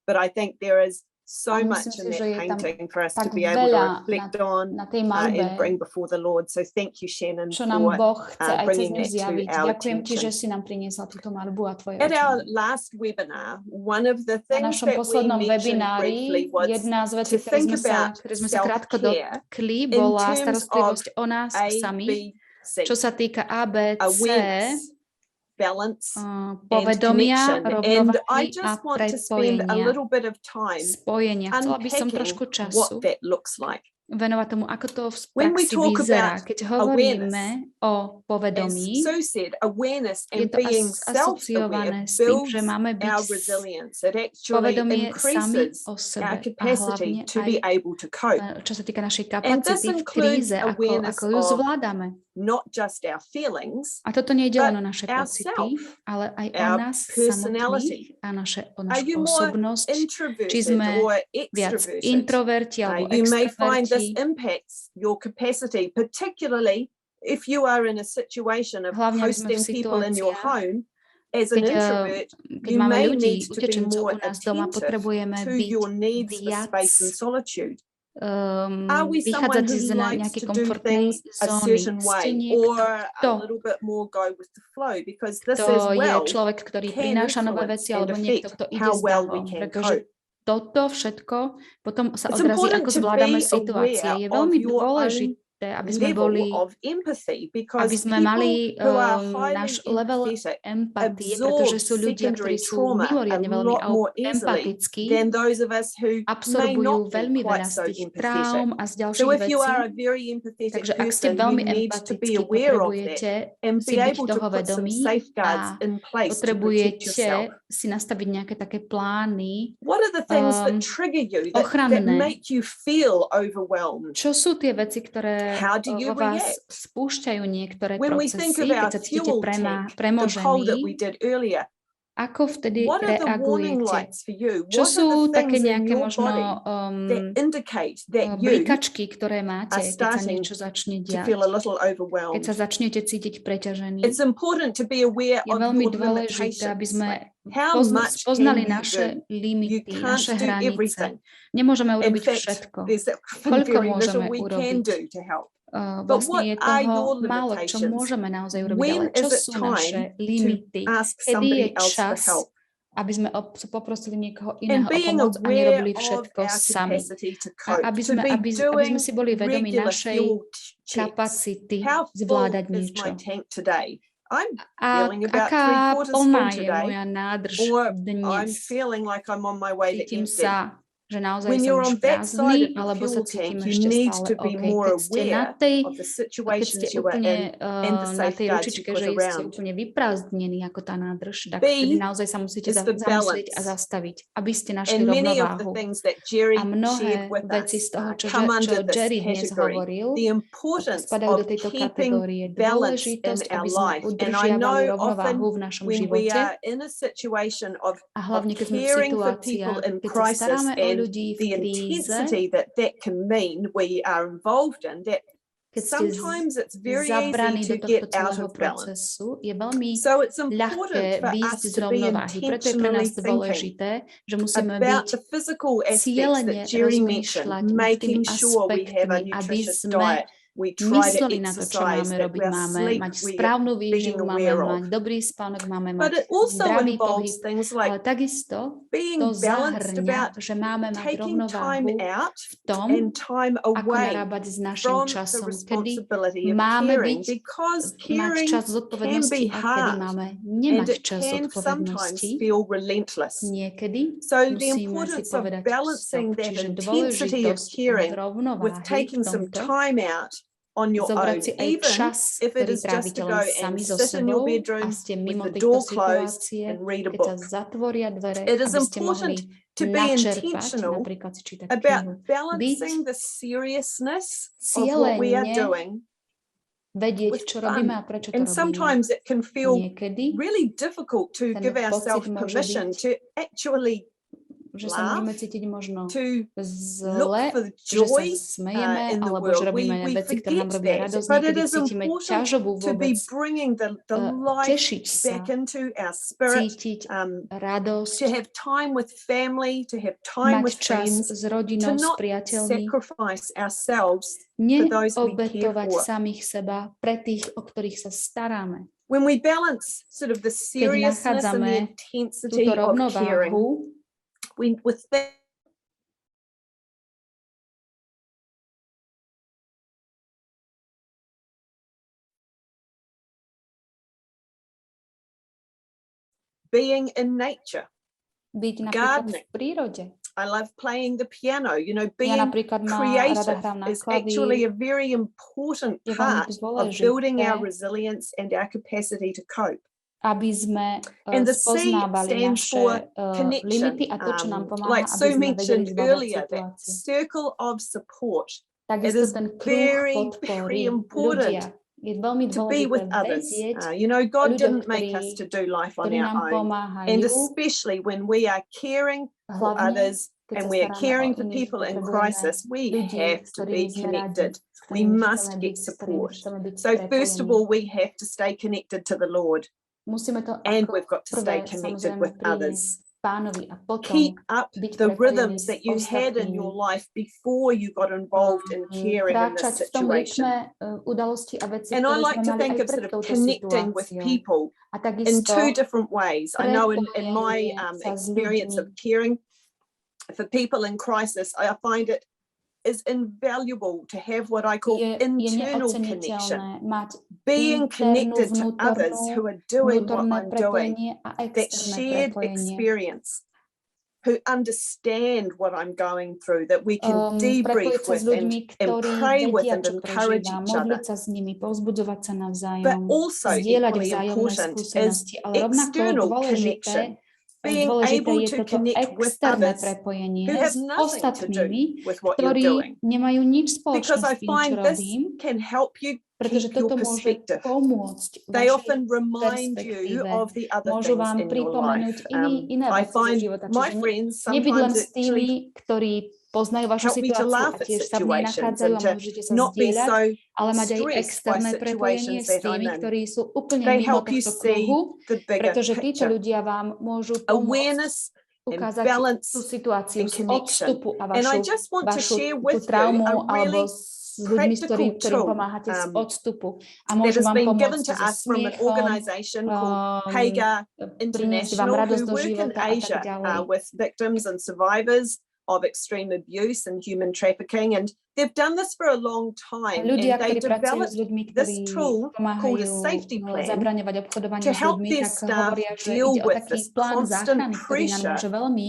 But I think there is so much in that painting for us to be able to reflect on and bring before the Lord. So thank you, Shannon, for bringing that to our attention. At our last webinar, one of the things that we mentioned briefly was to think about self-care in terms of A, B, C. Čo sa týka A, B, C, balance povedomia, and I rovnováhy a just want to spend a little bit of time unpacking what that looks like. Venovať tomu, ako to v praxi vyzerá. Keď hovoríme o povedomí, je to asociované s tým, že máme byť povedomie sami o sebe a hlavne aj čo sa týka našej kapacity v kríze, ako ju zvládame. A toto nie je len o naše pocity, ale aj o nás samotných a našu osobnosť. Či sme viac introverti alebo extroverti. This impacts your capacity, particularly if you are in a situation of hosting people in your home. As an introvert, you may need to be more attentive to your needs for space and solitude. Vychádzať z nejakej komfortnej zóny. Ste niekto, kto je človek, ktorý prináša nové veci, alebo niekto, kto ide z davom, pretože toto všetko potom sa odrazí, ako zvládame situácie. Je veľmi dôležité, aby sme mali náš level empatie, pretože sú ľudia, ktorí sú mimoriadne veľmi empatickí, absorbujú veľmi veľa z tých traum a z ďalších vecí. Takže ak ste veľmi empatickí, potrebujete si byť toho vedomí a potrebujete si nastaviť nejaké také plány ochranné. Čo sú tie veci, ktoré vo vás spúšťajú niektoré procesy, keď sa cítite premožení? Ako vtedy reagujete? Čo sú také nejaké možno blikačky, ktoré máte, keď sa niečo začne diať? Keď sa začnete cítiť preťažený? Je veľmi dôležité, aby sme poznali naše limity, naše hranice. Nemôžeme urobiť všetko. Koľko môžeme urobiť? Vlastne je toho málo, čo môžeme naozaj urobiť, ale čo sú naše limity? Kedy je čas, aby sme poprosili niekoho iného o pomoc a nerobili všetko sami. A aby sme si boli vedomi našej kapacity zvládať niečo. A aká plná je moja nádrž dnes? Cítim sa, že naozaj som už prázdny, alebo sa cítim ešte stále OK. Keď ste úplne na tej ručičke, že ste úplne vyprázdnení ako tá nádrž, tak vtedy naozaj sa musíte zamyslieť a zastaviť, aby ste našli rovnováhu. A mnohé veci z toho, čo Jerry dnes hovoril, spadajú do tejto kategórie. Dôležitosť, aby sme udržiavali rovnováhu v našom živote. A hlavne, keď sme v situáciách, keď sa staráme o ľudí v kríze, keď ste zabraní do tohto celého procesu, je veľmi ľahké výjsť z rovnováhy. Preto je pre nás dôležité, že musíme byť cieľene rozmýšľať nad tými aspektmi, aby sme mysleli na to, čo máme robiť. Máme mať správnu výživu, máme mať dobrý spánok, máme mať zdravý pohyb. Ale takisto to zahrňa, že máme mať rovnováhu v tom, ako narábať s našim časom, kedy máme mať čas zodpovednosti a kedy máme nemať čas zodpovednosti. Niekedy musíme si povedať stop, čiže dôležitosť rovnováhy v tomto, zobrať si aj čas, ktorý trávite len sami so sebou a ste mimo týchto situácie, keď sa zatvoria dvere, aby ste mohli načerpať, napríklad si čítať knihu. Byť cieľene vedieť, čo robíme a prečo to robíme. Niekedy ten pocit môže byť, že sa budeme cítiť možno zle, že sa smejeme, alebo že robíme veci, ktoré nám robia radosť. Niekedy cítime ťažobu vôbec tešiť sa, cítiť radosť, mať čas s rodinou, s priateľmi, neobetovať samých seba pre tých, o ktorých sa staráme. Keď nachádzame túto rovnováhu, being in nature, byť napríklad v prírode. I love playing the piano. You know, being creative is actually a very important part of building our resilience and our capacity to cope. Aby sme spoznávali naše limity a to, čo nám pomáha, aby sme vedeli zvládať situáciu. Circle of support. Takisto ten kruh podpory ľudia. Je veľmi dôležité vedieť ľuďom, ktorí nám pomáhajú, and especially when we are caring for others and we are caring for people in crisis, we have to be connected. We must get support. So first of all, we have to stay connected to the Lord. And we've got to stay connected with others. Keep up the rhythms that you had in your life before you got involved in caring in this situation. And I like to think of sort of connecting with people in two different ways. I know in my experience of caring for people in crisis, I find it is invaluable to have what I call internal connection, being connected to others who are doing what I'm doing, that shared experience, who understand what I'm going through, that we can debrief with and pray with and encourage each other. But also equally important is external connection. Being able to connect with others who have nothing to do with what you're doing. Because I find this can help you keep your perspective. They often remind you of the other things in your life. I find my friends sometimes actually poznajú vašu situáciu a tiež sa v nej nachádzajú a môžete sa zdieľať, ale mať aj externé prepojenie s tými, ktorí sú úplne mimo tohto kruhu, pretože títo ľudia vám môžu pomôcť ukázať tú situáciu z odstupu a vašu tú traumu alebo s ľuďmi, ktorým pomáhate z odstupu. A môžu vám pomôcť so smiechom, priniesť vám radosť do života a tak ďalej. Of extreme abuse and human trafficking, and they've done this for a long time, and they developed this tool called a safety plan to help their staff deal with this constant pressure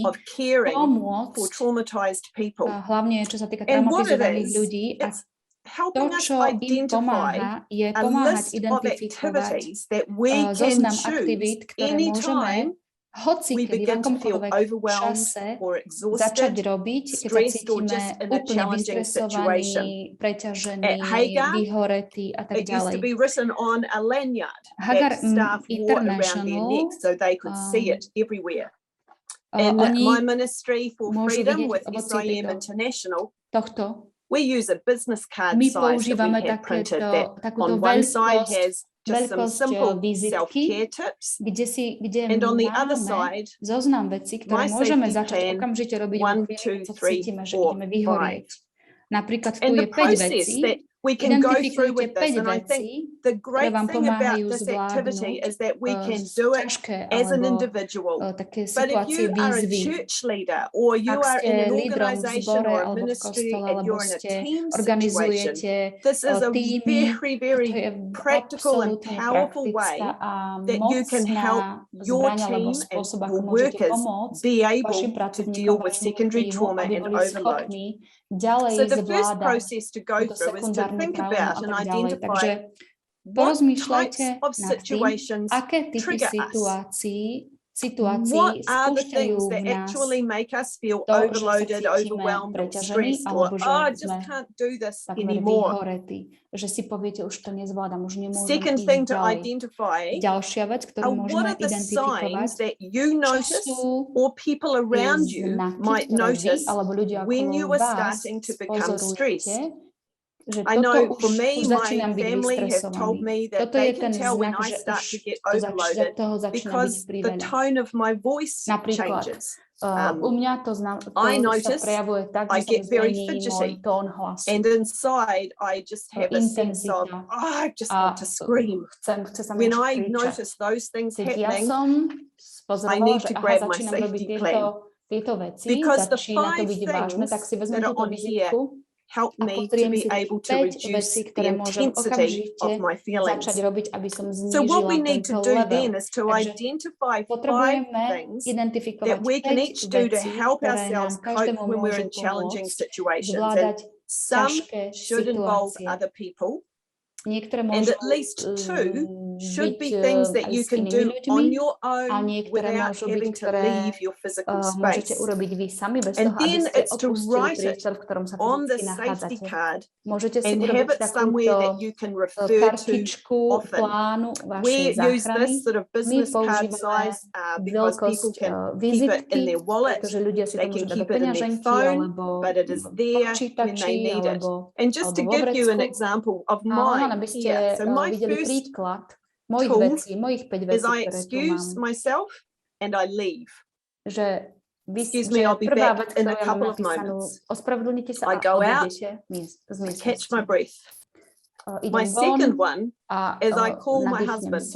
of caring for traumatized people. And what it is, it's helping us identify a list of activities that we can choose anytime we begin to feel overwhelmed or exhausted, stressed, or just in a challenging situation. At Hagar, it used to be written on a lanyard that staff wore around their necks so they could see it everywhere. In my ministry for freedom with SIM International, we use a business card size that we have printed that on one side has just some simple self-care tips, and on the other side, my safety plan, 1, 2, 3, 4, 5. Napríklad tu And je the 5 process vecí, that we can go through with this. And I think the great thing about this activity is that we can do it as an individual. But if you are a church leader or you are in an organization or a ministry and you're in a team situation, this is a very, very practical and powerful way that you can help your team and your workers be able to deal with secondary trauma and overload. So the first process to go through is to think about and identify what types of situations trigger us. What are the things that actually make us feel overloaded, overwhelmed, or stressed, or I just can't do this anymore? Second thing to identify are what are the signs that you notice or people around you might notice when you are starting to become stressed. I know for me, my family have told me that they can tell when I start to get overloaded because the tone of my voice changes. I notice I get very fidgety, and inside I just have a sense of, I just want to scream. When I notice those things happening, I need to grab my safety plan, because the 5 things that are on here help me to be able to reduce the intensity of my feelings. So what we need to do then is to identify 5 things that we can each do to help ourselves cope when we're in challenging situations. And some should involve other people. And at least 2 should be things that you can do on your own without having to leave your physical space. And then it's to write it on the safety card and have it somewhere that you can refer to often. We use this sort of business card size because people can keep it in their wallet, they can keep it in their phone, but it is there when they need it. And just to give you an example of mine here, so my first tool is I excuse myself and I leave. Excuse me, I'll be back in a couple of moments. I go out, I catch my breath. My second one is I call my husband.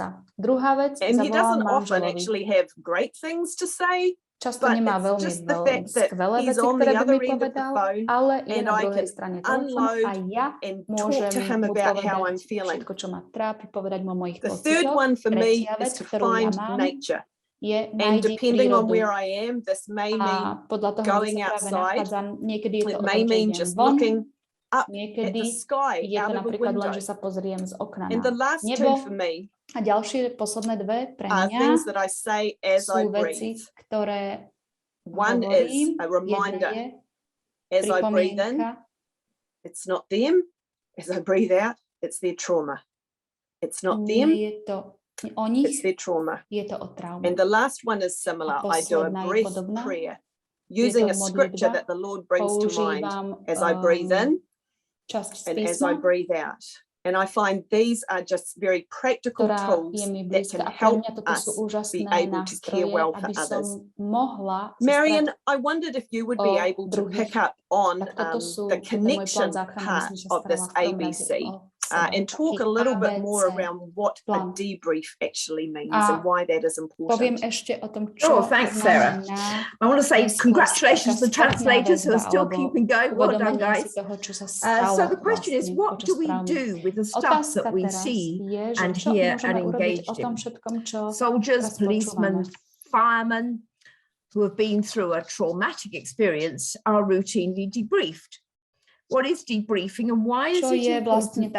And he doesn't often actually have great things to say, but it's just the fact that he's on the other end of the phone and I can unload and talk to him about how I'm feeling. The third one for me is to find nature. And depending on where I am, this may mean going outside. It may mean just looking up at the sky out of a window. And the last 2 for me are things that I say as I breathe. One is a reminder as I breathe in, it's not them. As I breathe out, it's their trauma. It's not them, it's their trauma. And the last one is similar. I do a breath prayer using a scripture that the Lord brings to mind as I breathe in and as I breathe out. And I find these are just very practical tools that can help us be able to care well for others. Marion, I wondered if you would be able to pick up on the connection part of this ABC and talk a little bit more around what a debrief actually means and why that is important. Oh, thanks, Sarah. I want to say congratulations to the translators who are still keeping going. Well done, guys. So the question is, what do we do with the stuff that we see and hear and engage in? Soldiers, policemen, firemen who have been through a traumatic experience are routinely debriefed. What is debriefing and why is it important in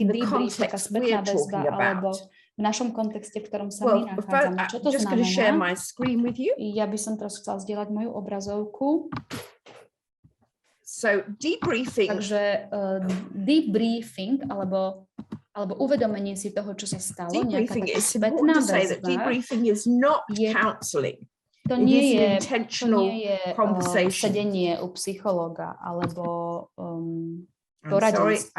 the context we're talking about? V našom kontexte, v ktorom sa my my nachádzame. Čo to znamená? Ja by som teraz chcela zdieľať moju obrazovku. So debriefing. Takže debriefing alebo uvedomenie si toho, čo sa stalo, nejaká taká spätná väzba. Debriefing is not counseling. To nie je sedenie u psychológa alebo poradenstvo.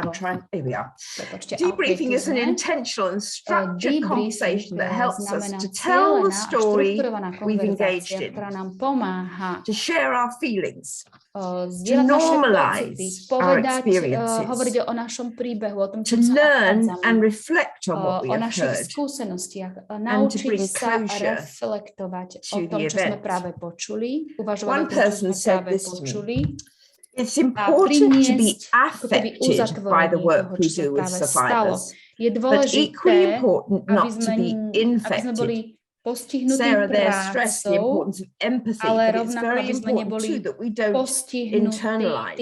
Here we are. Prepočte, Debriefing is an intentional and structured conversation that helps us to tell the story we've engaged in, ktorá nám pomáha to share our feelings, zdieľať naše pocity, povedať, hovoriť o našom príbehu, o tom, to čím sa learn nachádzame, and reflect on what we o have našich heard, skúsenostiach, naučiť sa reflektovať o tom, čo sme práve počuli, uvažovať o tom, čo sme práve počuli. It's important to be affected by the work we do with survivors, but equally important not to be infected. Sarah there stressed the importance of empathy, but it's very important too that we don't internalize.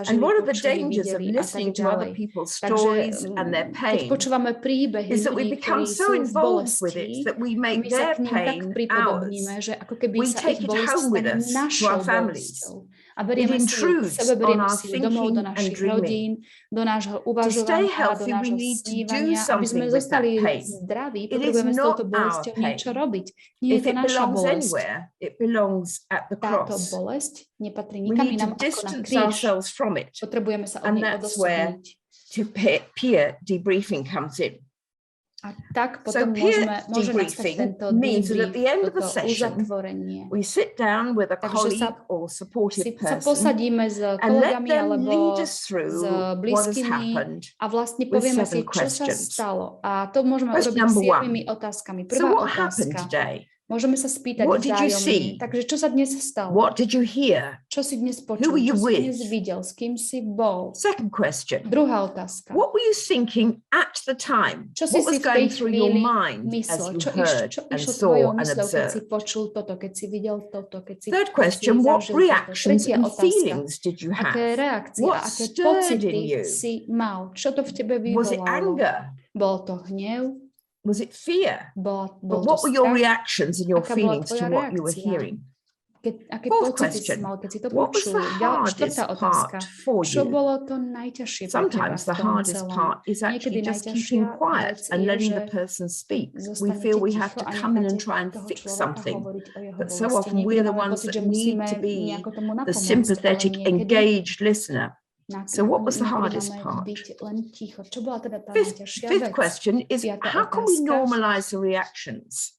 And one of the dangers of listening to other people's stories and their pain is that we become so involved with it that we make their pain ours. We take it home with us to our families. It intrudes on our thinking and dreaming. To stay healthy, we need to do something with that pain. It is not our pain. If it belongs anywhere, it belongs at the cross. We need to distance ourselves from it. And that's where peer debriefing comes in. A tak so potom peer môže debriefing means that at the end of the session, we sit down with a colleague or supportive person and let them lead us through what has happened with 7 questions. Question number 1. So what happened today? Môžeme sa spýtať vzájomne. Takže čo sa dnes stalo? What did you hear? Čo si dnes počul? Čo si dnes videl? S kým si bol? Second question. Druhá otázka. What were you thinking at the time? Čo si what was going through your mind myslel? as you heard and saw and observed? Keď si počul toto, keď si videl toto, keď si Third question. What reactions and feelings did you have? Aké reakcie a aké pocity si mal? Čo to v tebe vyvolalo? Was it anger? Bol to hnev? Was it fear? But what were your reactions and your feelings to what you were hearing? Fourth question. What was the hardest part for you? Sometimes the hardest part is actually just keeping quiet and letting the person speak. We feel we have to come in and try and fix something. But so often we're the ones that need to be the sympathetic, engaged listener. So what was the hardest part? Fifth question is, how can we normalize the reactions?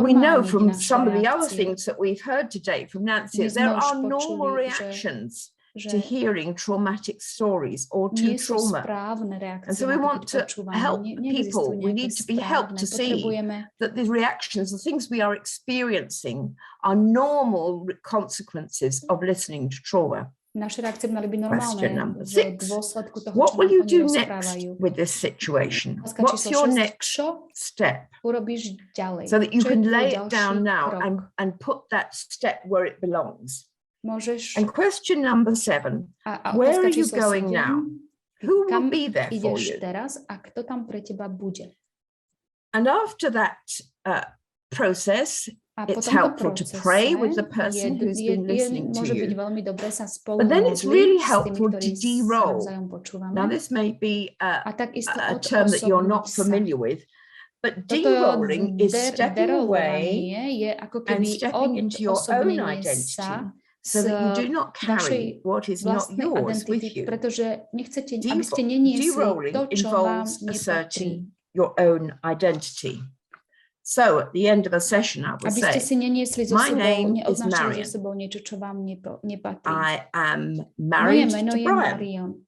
We know from some of the other things that we've heard today from Nancy, there are normal reactions to hearing traumatic stories or to trauma. And so we want to help people. We need to be helped to see that the reactions, the things we are experiencing, are normal consequences of listening to trauma. Naše reakcie mali byť normálne v dôsledku toho, what will you do next with this situation? What's your next step? Urobíš ďalej. So that you can lay it down now and put that step where it belongs. And question number 7, where are you going now? Who will be there for you? Teraz a kto tam pre teba bude? And after that process, it's helpful to pray with the person who's been listening to you. But then it's really helpful to de-roll. Now, this may be a term that you're not familiar with, but de-rolling is stepping away and stepping into your own identity so that you do not carry what is not yours with you. De-rolling involves asserting your own identity. So at the end of a session, I would say, my name is Marion. I am married to Brian.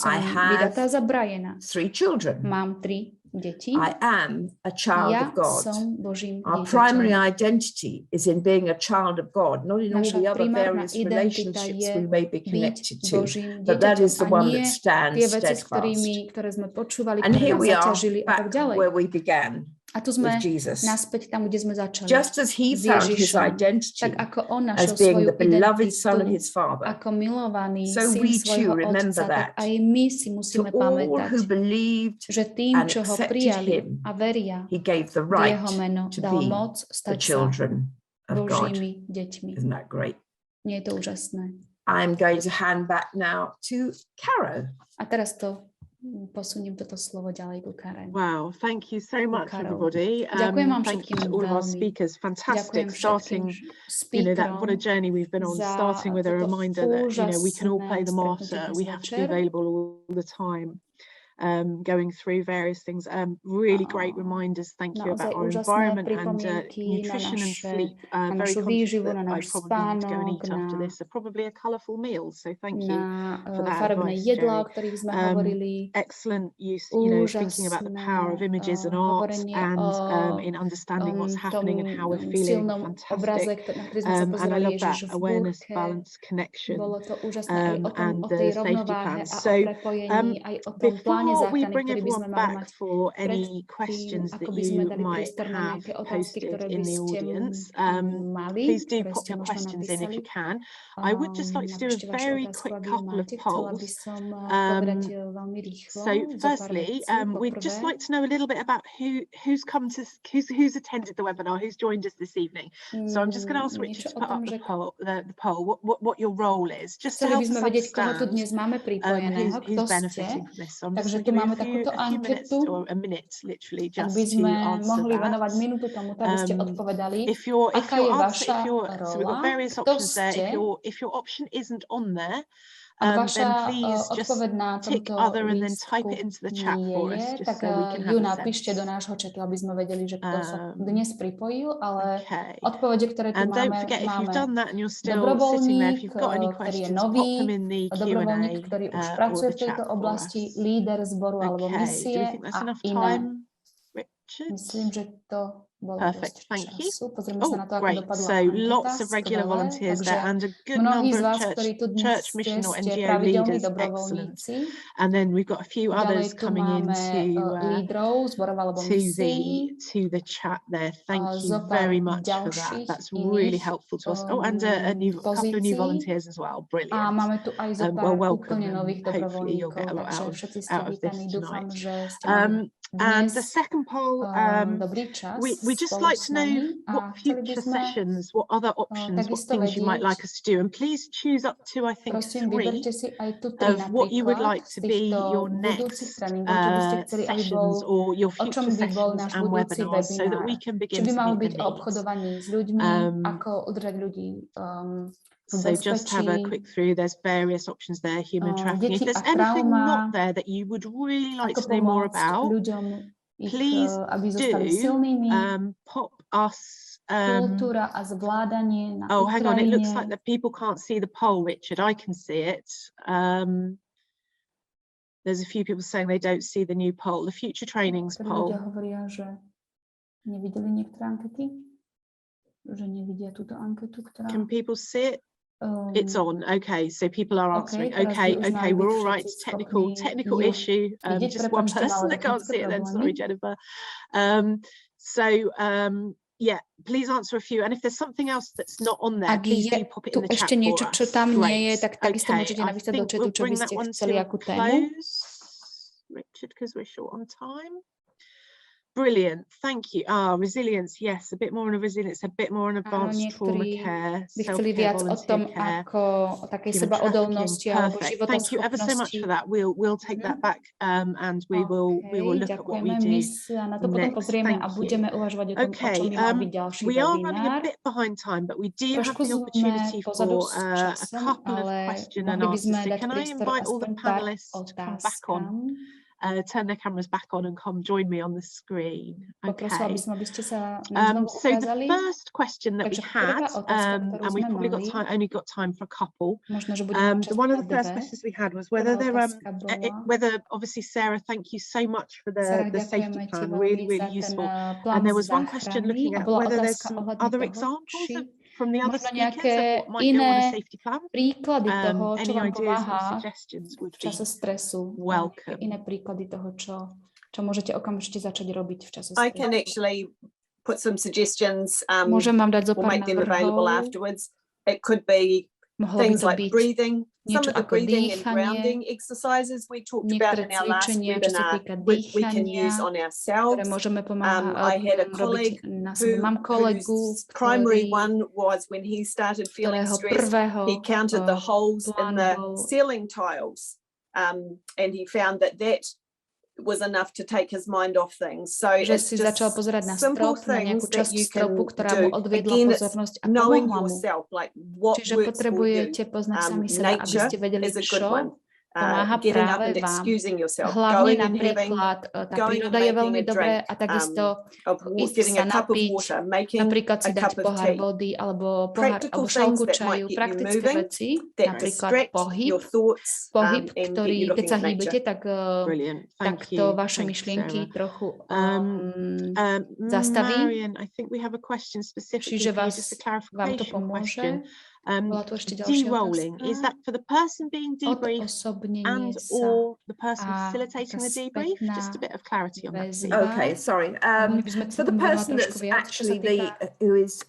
I have 3 children. I am a child of God. Our primary identity is in being a child of God, not in all the other various relationships we may be connected to, but that is the one that stands steadfast. And here we are back where we began. A tu sme naspäť tam, kde sme začali. Just as he found his identity as being the beloved son of his father, ako milovaný so syn we svojho too remember otca, that. tak aj my si musíme pamätať, že tým, čo ho prijali a veria, he gave the right jeho meno to dal be moc the stať sa children of God. Božími deťmi. Isn't that great? Nie je to úžasné? I'm going to hand back now to Caro. A teraz to posuniem toto slovo ďalej ku Karen. Wow, thank you so much, everybody. Ďakujem vám thank you to všetkým all of our veľmi. speakers. Fantastic Ďakujem starting, you know, that what a journey we've been on, starting with a reminder that, you know, we can all play the martyr. We have to be available all the time. Going through various things, really great reminders. Thank you about our environment and nutrition and sleep. Very conscious that I probably need to go and eat after this. Probably a colourful meal. So thank you for that advice, Jerry. Excellent use, you know, thinking about the power of images and art and in understanding what's happening and how we're feeling. Fantastic. And I love that awareness, balance, connection, and the safety plan. So before we bring everyone back for any questions that you might have posted in the audience, please do pop your questions in if you can. I would just like to do a very quick couple of polls. So firstly, we'd just like to know a little bit about who's attended the webinar, who's joined us this evening. So I'm just going to ask Richard to put up the poll, what your role is, just to help us understand who's benefiting from this. So I'm just tu máme takúto anketu, ak by sme mohli venovať minútu tomu, tak by ste odpovedali, aká je vaša rola, kto ste, ak vaša odpoveď na tomto lístku nie je, tak ju napíšte do nášho chatu, aby sme vedeli, že kto sa dnes pripojil, ale odpovede, ktoré tu máme dobrovoľník, ktorý je nový, dobrovoľník, ktorý už pracuje v tejto oblasti, líder zboru alebo misie a iné. Myslím, že to bolo dosť času. Pozrieme sa na to, ako dopadla anketa. Skvelé. Takže mnohí z vás, ktorí tu dnes ste pravidelní dobrovoľníci. Ďalej tu máme lídrov zborov alebo misií. Zopár ďalších iných pozícií. A máme tu aj zopár úplne nových dobrovoľníkov. Takže všetci ste vítaní. Dúfam, že ste mali And the second poll, dobrý čas. We just like to know what future sessions, what other options, what things you might like us to do. And please choose up to, I think, 3 of what you would like to be your next sessions or your future sessions and webinars so that we can begin to meet the needs. So just have a quick through. There's various options there. Human trafficking. If there's anything not there that you would really like to know more about, please do pop us. Oh, hang on. It looks like that people can't see the poll, Richard. I can see it. There's a few people saying they don't see the new poll, the future trainings poll. Can people see it? It's on. Okay, so people are answering. Okay, we're all right. It's technical issue. Just one person that can't see it then. Sorry, Jennifer. Yeah, please answer a few. And if there's something else that's not on there, please do pop it in the chat ešte niečo, for čo us. tam nie je, tak takisto môžete napísať do chatu, čo by ste chceli akú tému. Richard, because we're short on time. Brilliant, thank you. Resilience, yes, a bit more on resilience, a bit more on advanced trauma care, by chceli viac o tom, ako o takej sebaodolnosti alebo životoschopnosti. Thank you ever so much for that. We'll take that back and we will look at what we do. My sa na to potom pozrieme a budeme uvažovať o tom, o čom by mal byť ďalší webinár. We are running a bit behind time, but we do have the opportunity for a couple of question and answers. So can I invite all the panelists to come back on? Turn their cameras back on and come join me on the screen. Okay. So the first question that we had, and we've probably only got time for a couple. One of the first questions we had was whether whether obviously Sarah, thank you so much for the safety plan, really useful. And there was one question looking at whether there's some other examples from the other speakers of what might go on a safety plan. Any ideas or suggestions would be welcome. Toho, čo môžete okamžite začať robiť v čase. I can actually put some suggestions. Môžem vám dať we'll make them available afterwards. It could be things like breathing. Some of the breathing and grounding exercises we talked about in our last webinar we can use on ourselves. I had a colleague whose primary one was when he started feeling stressed, he counted the holes in the ceiling tiles. and he found that was enough to take his mind off things. So že si začal pozerať na strop, na nejakú časť stropu, ktorá mu odviedla pozornosť a pomohla mu. Čiže potrebujete poznať sami seba, aby ste vedeli, čo pomáha práve vám. Hlavne napríklad tá príroda je veľmi dobré a takisto ísť sa napiť, napríklad si dať pohár vody alebo šálku čaju, praktické veci, napríklad pohyb, ktorý, keď sa hýbete, tak to vaše myšlienky trochu zastaví. Čiže vám to pomôže. De-rolling, is that for the person being debriefed and or the person facilitating the debrief? Just a bit of clarity on that, please. Okay, sorry. For the person that's actually who is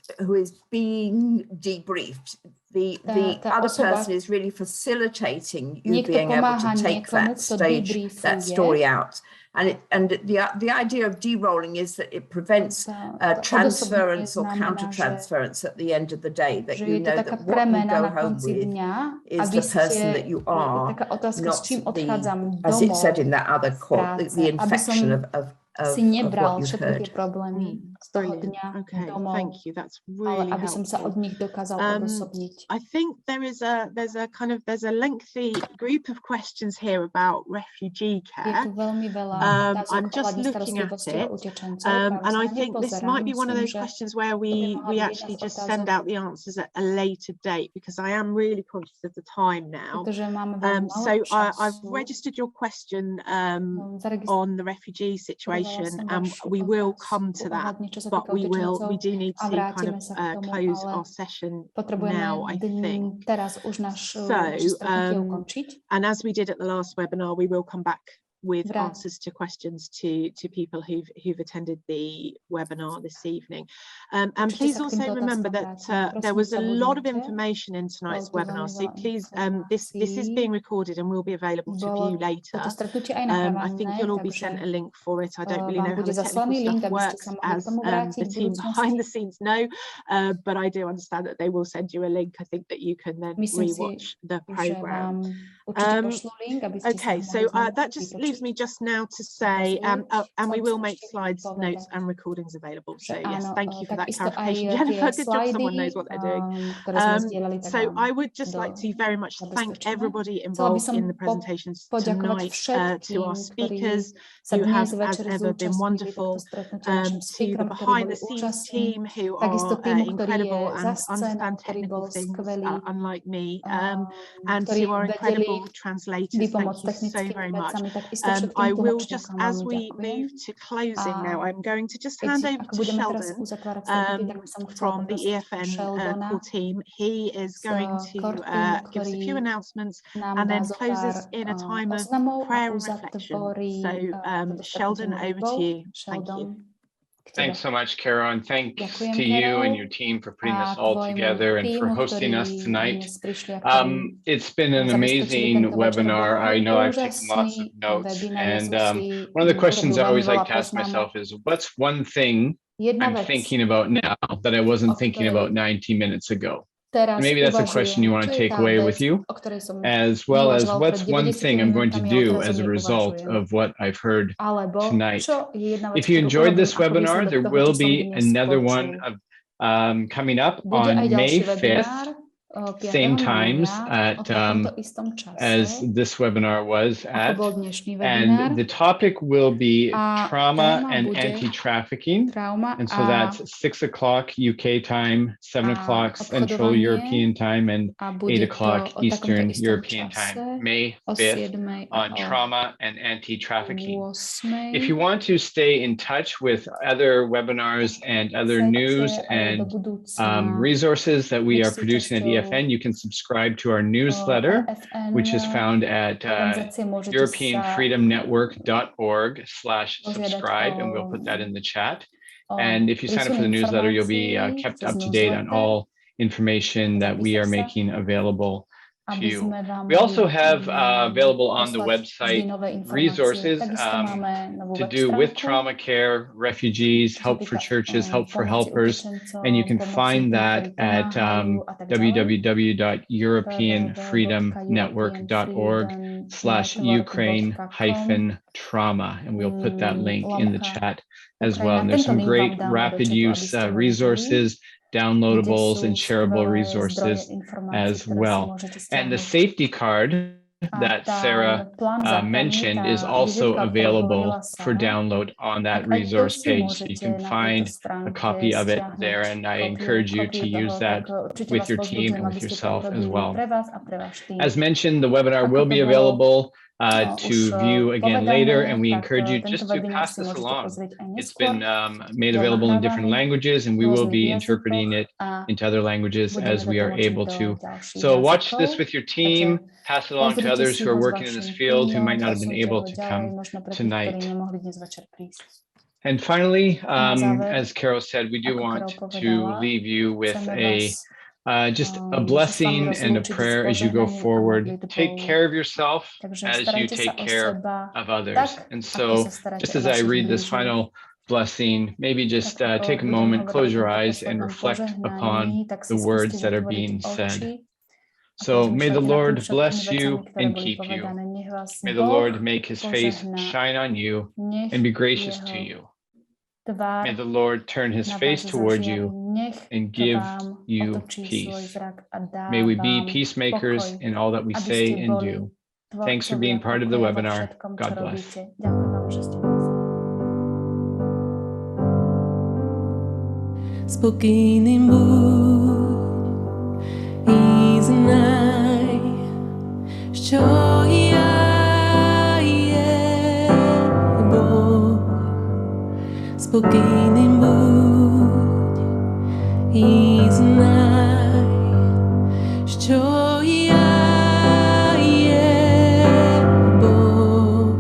being debriefed, the other person is really facilitating you being able to take that story out. And the idea of de-rolling is that it prevents transference or counter-transference at the end of the day, that you know that what you go home with is the person that you are, not as it said in that other quote, the infection of si nebral všetky tie problémy z toho dňa domov, thank you. That's really ale aby som sa od nich dokázal odosobniť. I think there's a lengthy group of questions here about refugee care. Je tu veľmi veľa I'm just looking at it, and I think this might be one of those questions where we actually just send out the answers at a later date, because I am really conscious of the time now. So I've registered your question on the refugee situation, and we will come to that, but we do need to kind of close our session now, I think. So, and as we did at the last webinar, we will come back with answers to questions to people who've attended the webinar this evening. And please also remember that there was a lot of information in tonight's webinar, so please, this is being recorded and will be available to view later. I think you'll all be sent a link for it. I don't really know how the technical stuff works, as the team behind the scenes know, but I do understand that they will send you a link. I think that you can then rewatch the program. Okay, so that just leaves me just now to say, and we will make slides, notes and recordings available. So yes, thank you for that clarification, Jennifer. Good job, someone knows what they're doing. So I would just like to very much thank everybody involved in the presentations tonight, to our speakers who have as ever been wonderful, to the behind the scenes team who are incredible and understand technical things, unlike me, and to our incredible translators. Thank you so very much. I will just, as we move to closing now, I'm going to just hand over to Sheldon from the EFN core team. He is going to give us a few announcements and then close us in a time of prayer and reflection. So Sheldon, over to you. Thank you. Thanks so much, Carol, and thanks to you and your team for putting this all together and for hosting us tonight. It's been an amazing webinar. I know I've taken lots of notes, and one of the questions I always like to ask myself is, what's one thing I'm thinking about now that I wasn't thinking about 90 minutes ago? And maybe that's a question you want to take away with you, as well as what's one thing I'm going to do as a result of what I've heard tonight. If you enjoyed this webinar, there will be another one coming up on May 5th. Same times at as this webinar was at, and the topic will be trauma and anti-trafficking, and so that's 6 o'clock UK time, 7 o'clock Central European time, and 8 o'clock Eastern European time, May 5th, on trauma and anti-trafficking. If you want to stay in touch with other webinars and other news and resources that we are producing at EFN, you can subscribe to our newsletter, which is found at europeanfreedomnetwork.org/subscribe, and we'll put that in the chat. And if you sign up for the newsletter, you'll be kept up to date on all information that we are making available to you. We also have available on the website resources to do with trauma care, refugees, help for churches, help for helpers, and you can find that at www.europeanfreedomnetwork.org/Ukraine-trauma, and we'll put that link in the chat as well. And there's some great rapid use resources, downloadables and shareable resources as well. And the safety card that Sarah mentioned is also available for download on that resource page. So you can find a copy of it there, and I encourage you to use that with your team and with yourself as well. As mentioned, the webinar will be available to view again later, and we encourage you just to pass this along. It's been made available in different languages, and we will be interpreting it into other languages as we are able to. So watch this with your team, pass it along to others who are working in this field who might not have been able to come tonight. And finally, as Carol said, we do want to leave you with just a blessing and a prayer as you go forward. Take care of yourself as you take care of others. And so just as I read this final blessing, maybe just take a moment, close your eyes, and reflect upon the words that are being said. So may the Lord bless you and keep you. May the Lord make his face shine on you and be gracious to you. May the Lord turn his face toward you and give you peace. May we be peacemakers in all that we say and do. Thanks for being part of the webinar. God bless. Spokійним будь і знай, що я є Бог. Спокійним будь і знай, що я є Бог.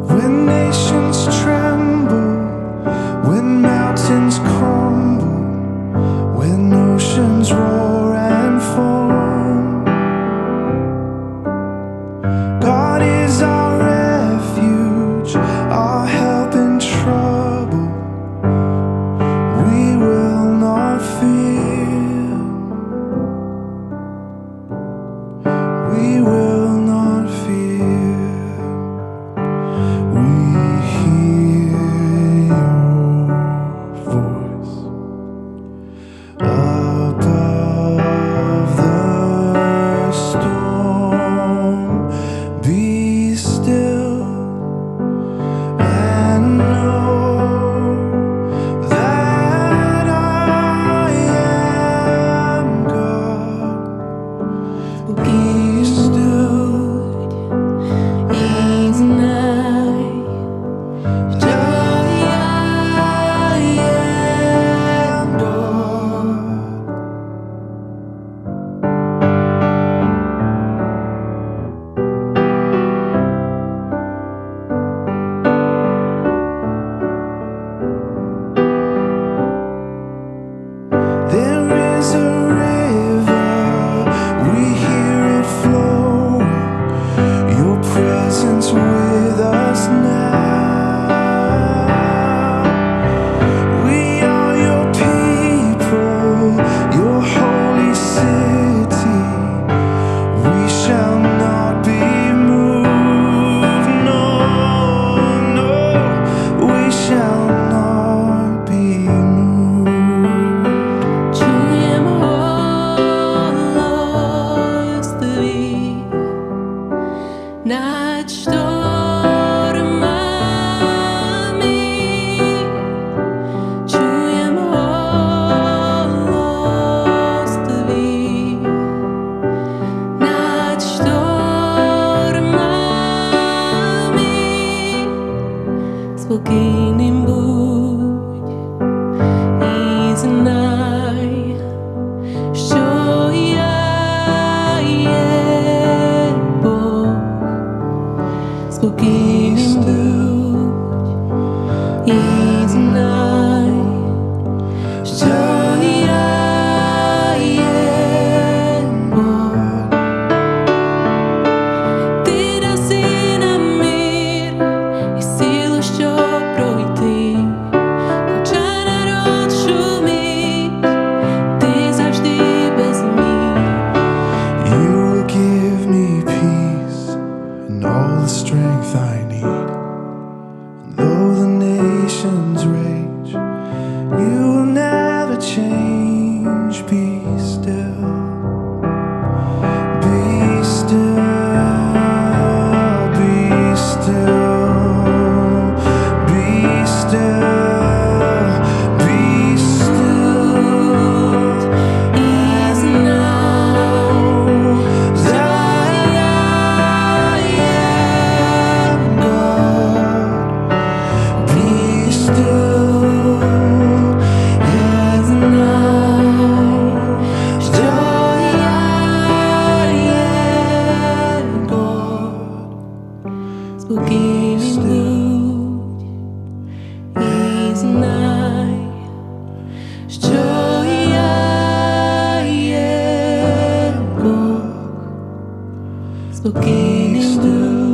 When nations tremble, when mountains crumble, when oceans roar and foam, God is our refuge, our help in trouble. We will not fear. We will not fear. We hear your voice above the storm. Be still and know that I am God. Be still is night. I am God. There is a river, we hear it flowing, your presence with us now. We are your people, your holy city. We shall not be moved, no, no, we shall not be moved. Czujemy wolność nad sztormami. Czujemy wolność nad sztormami. Spokійним будь і знай, що я є Spoken in blue.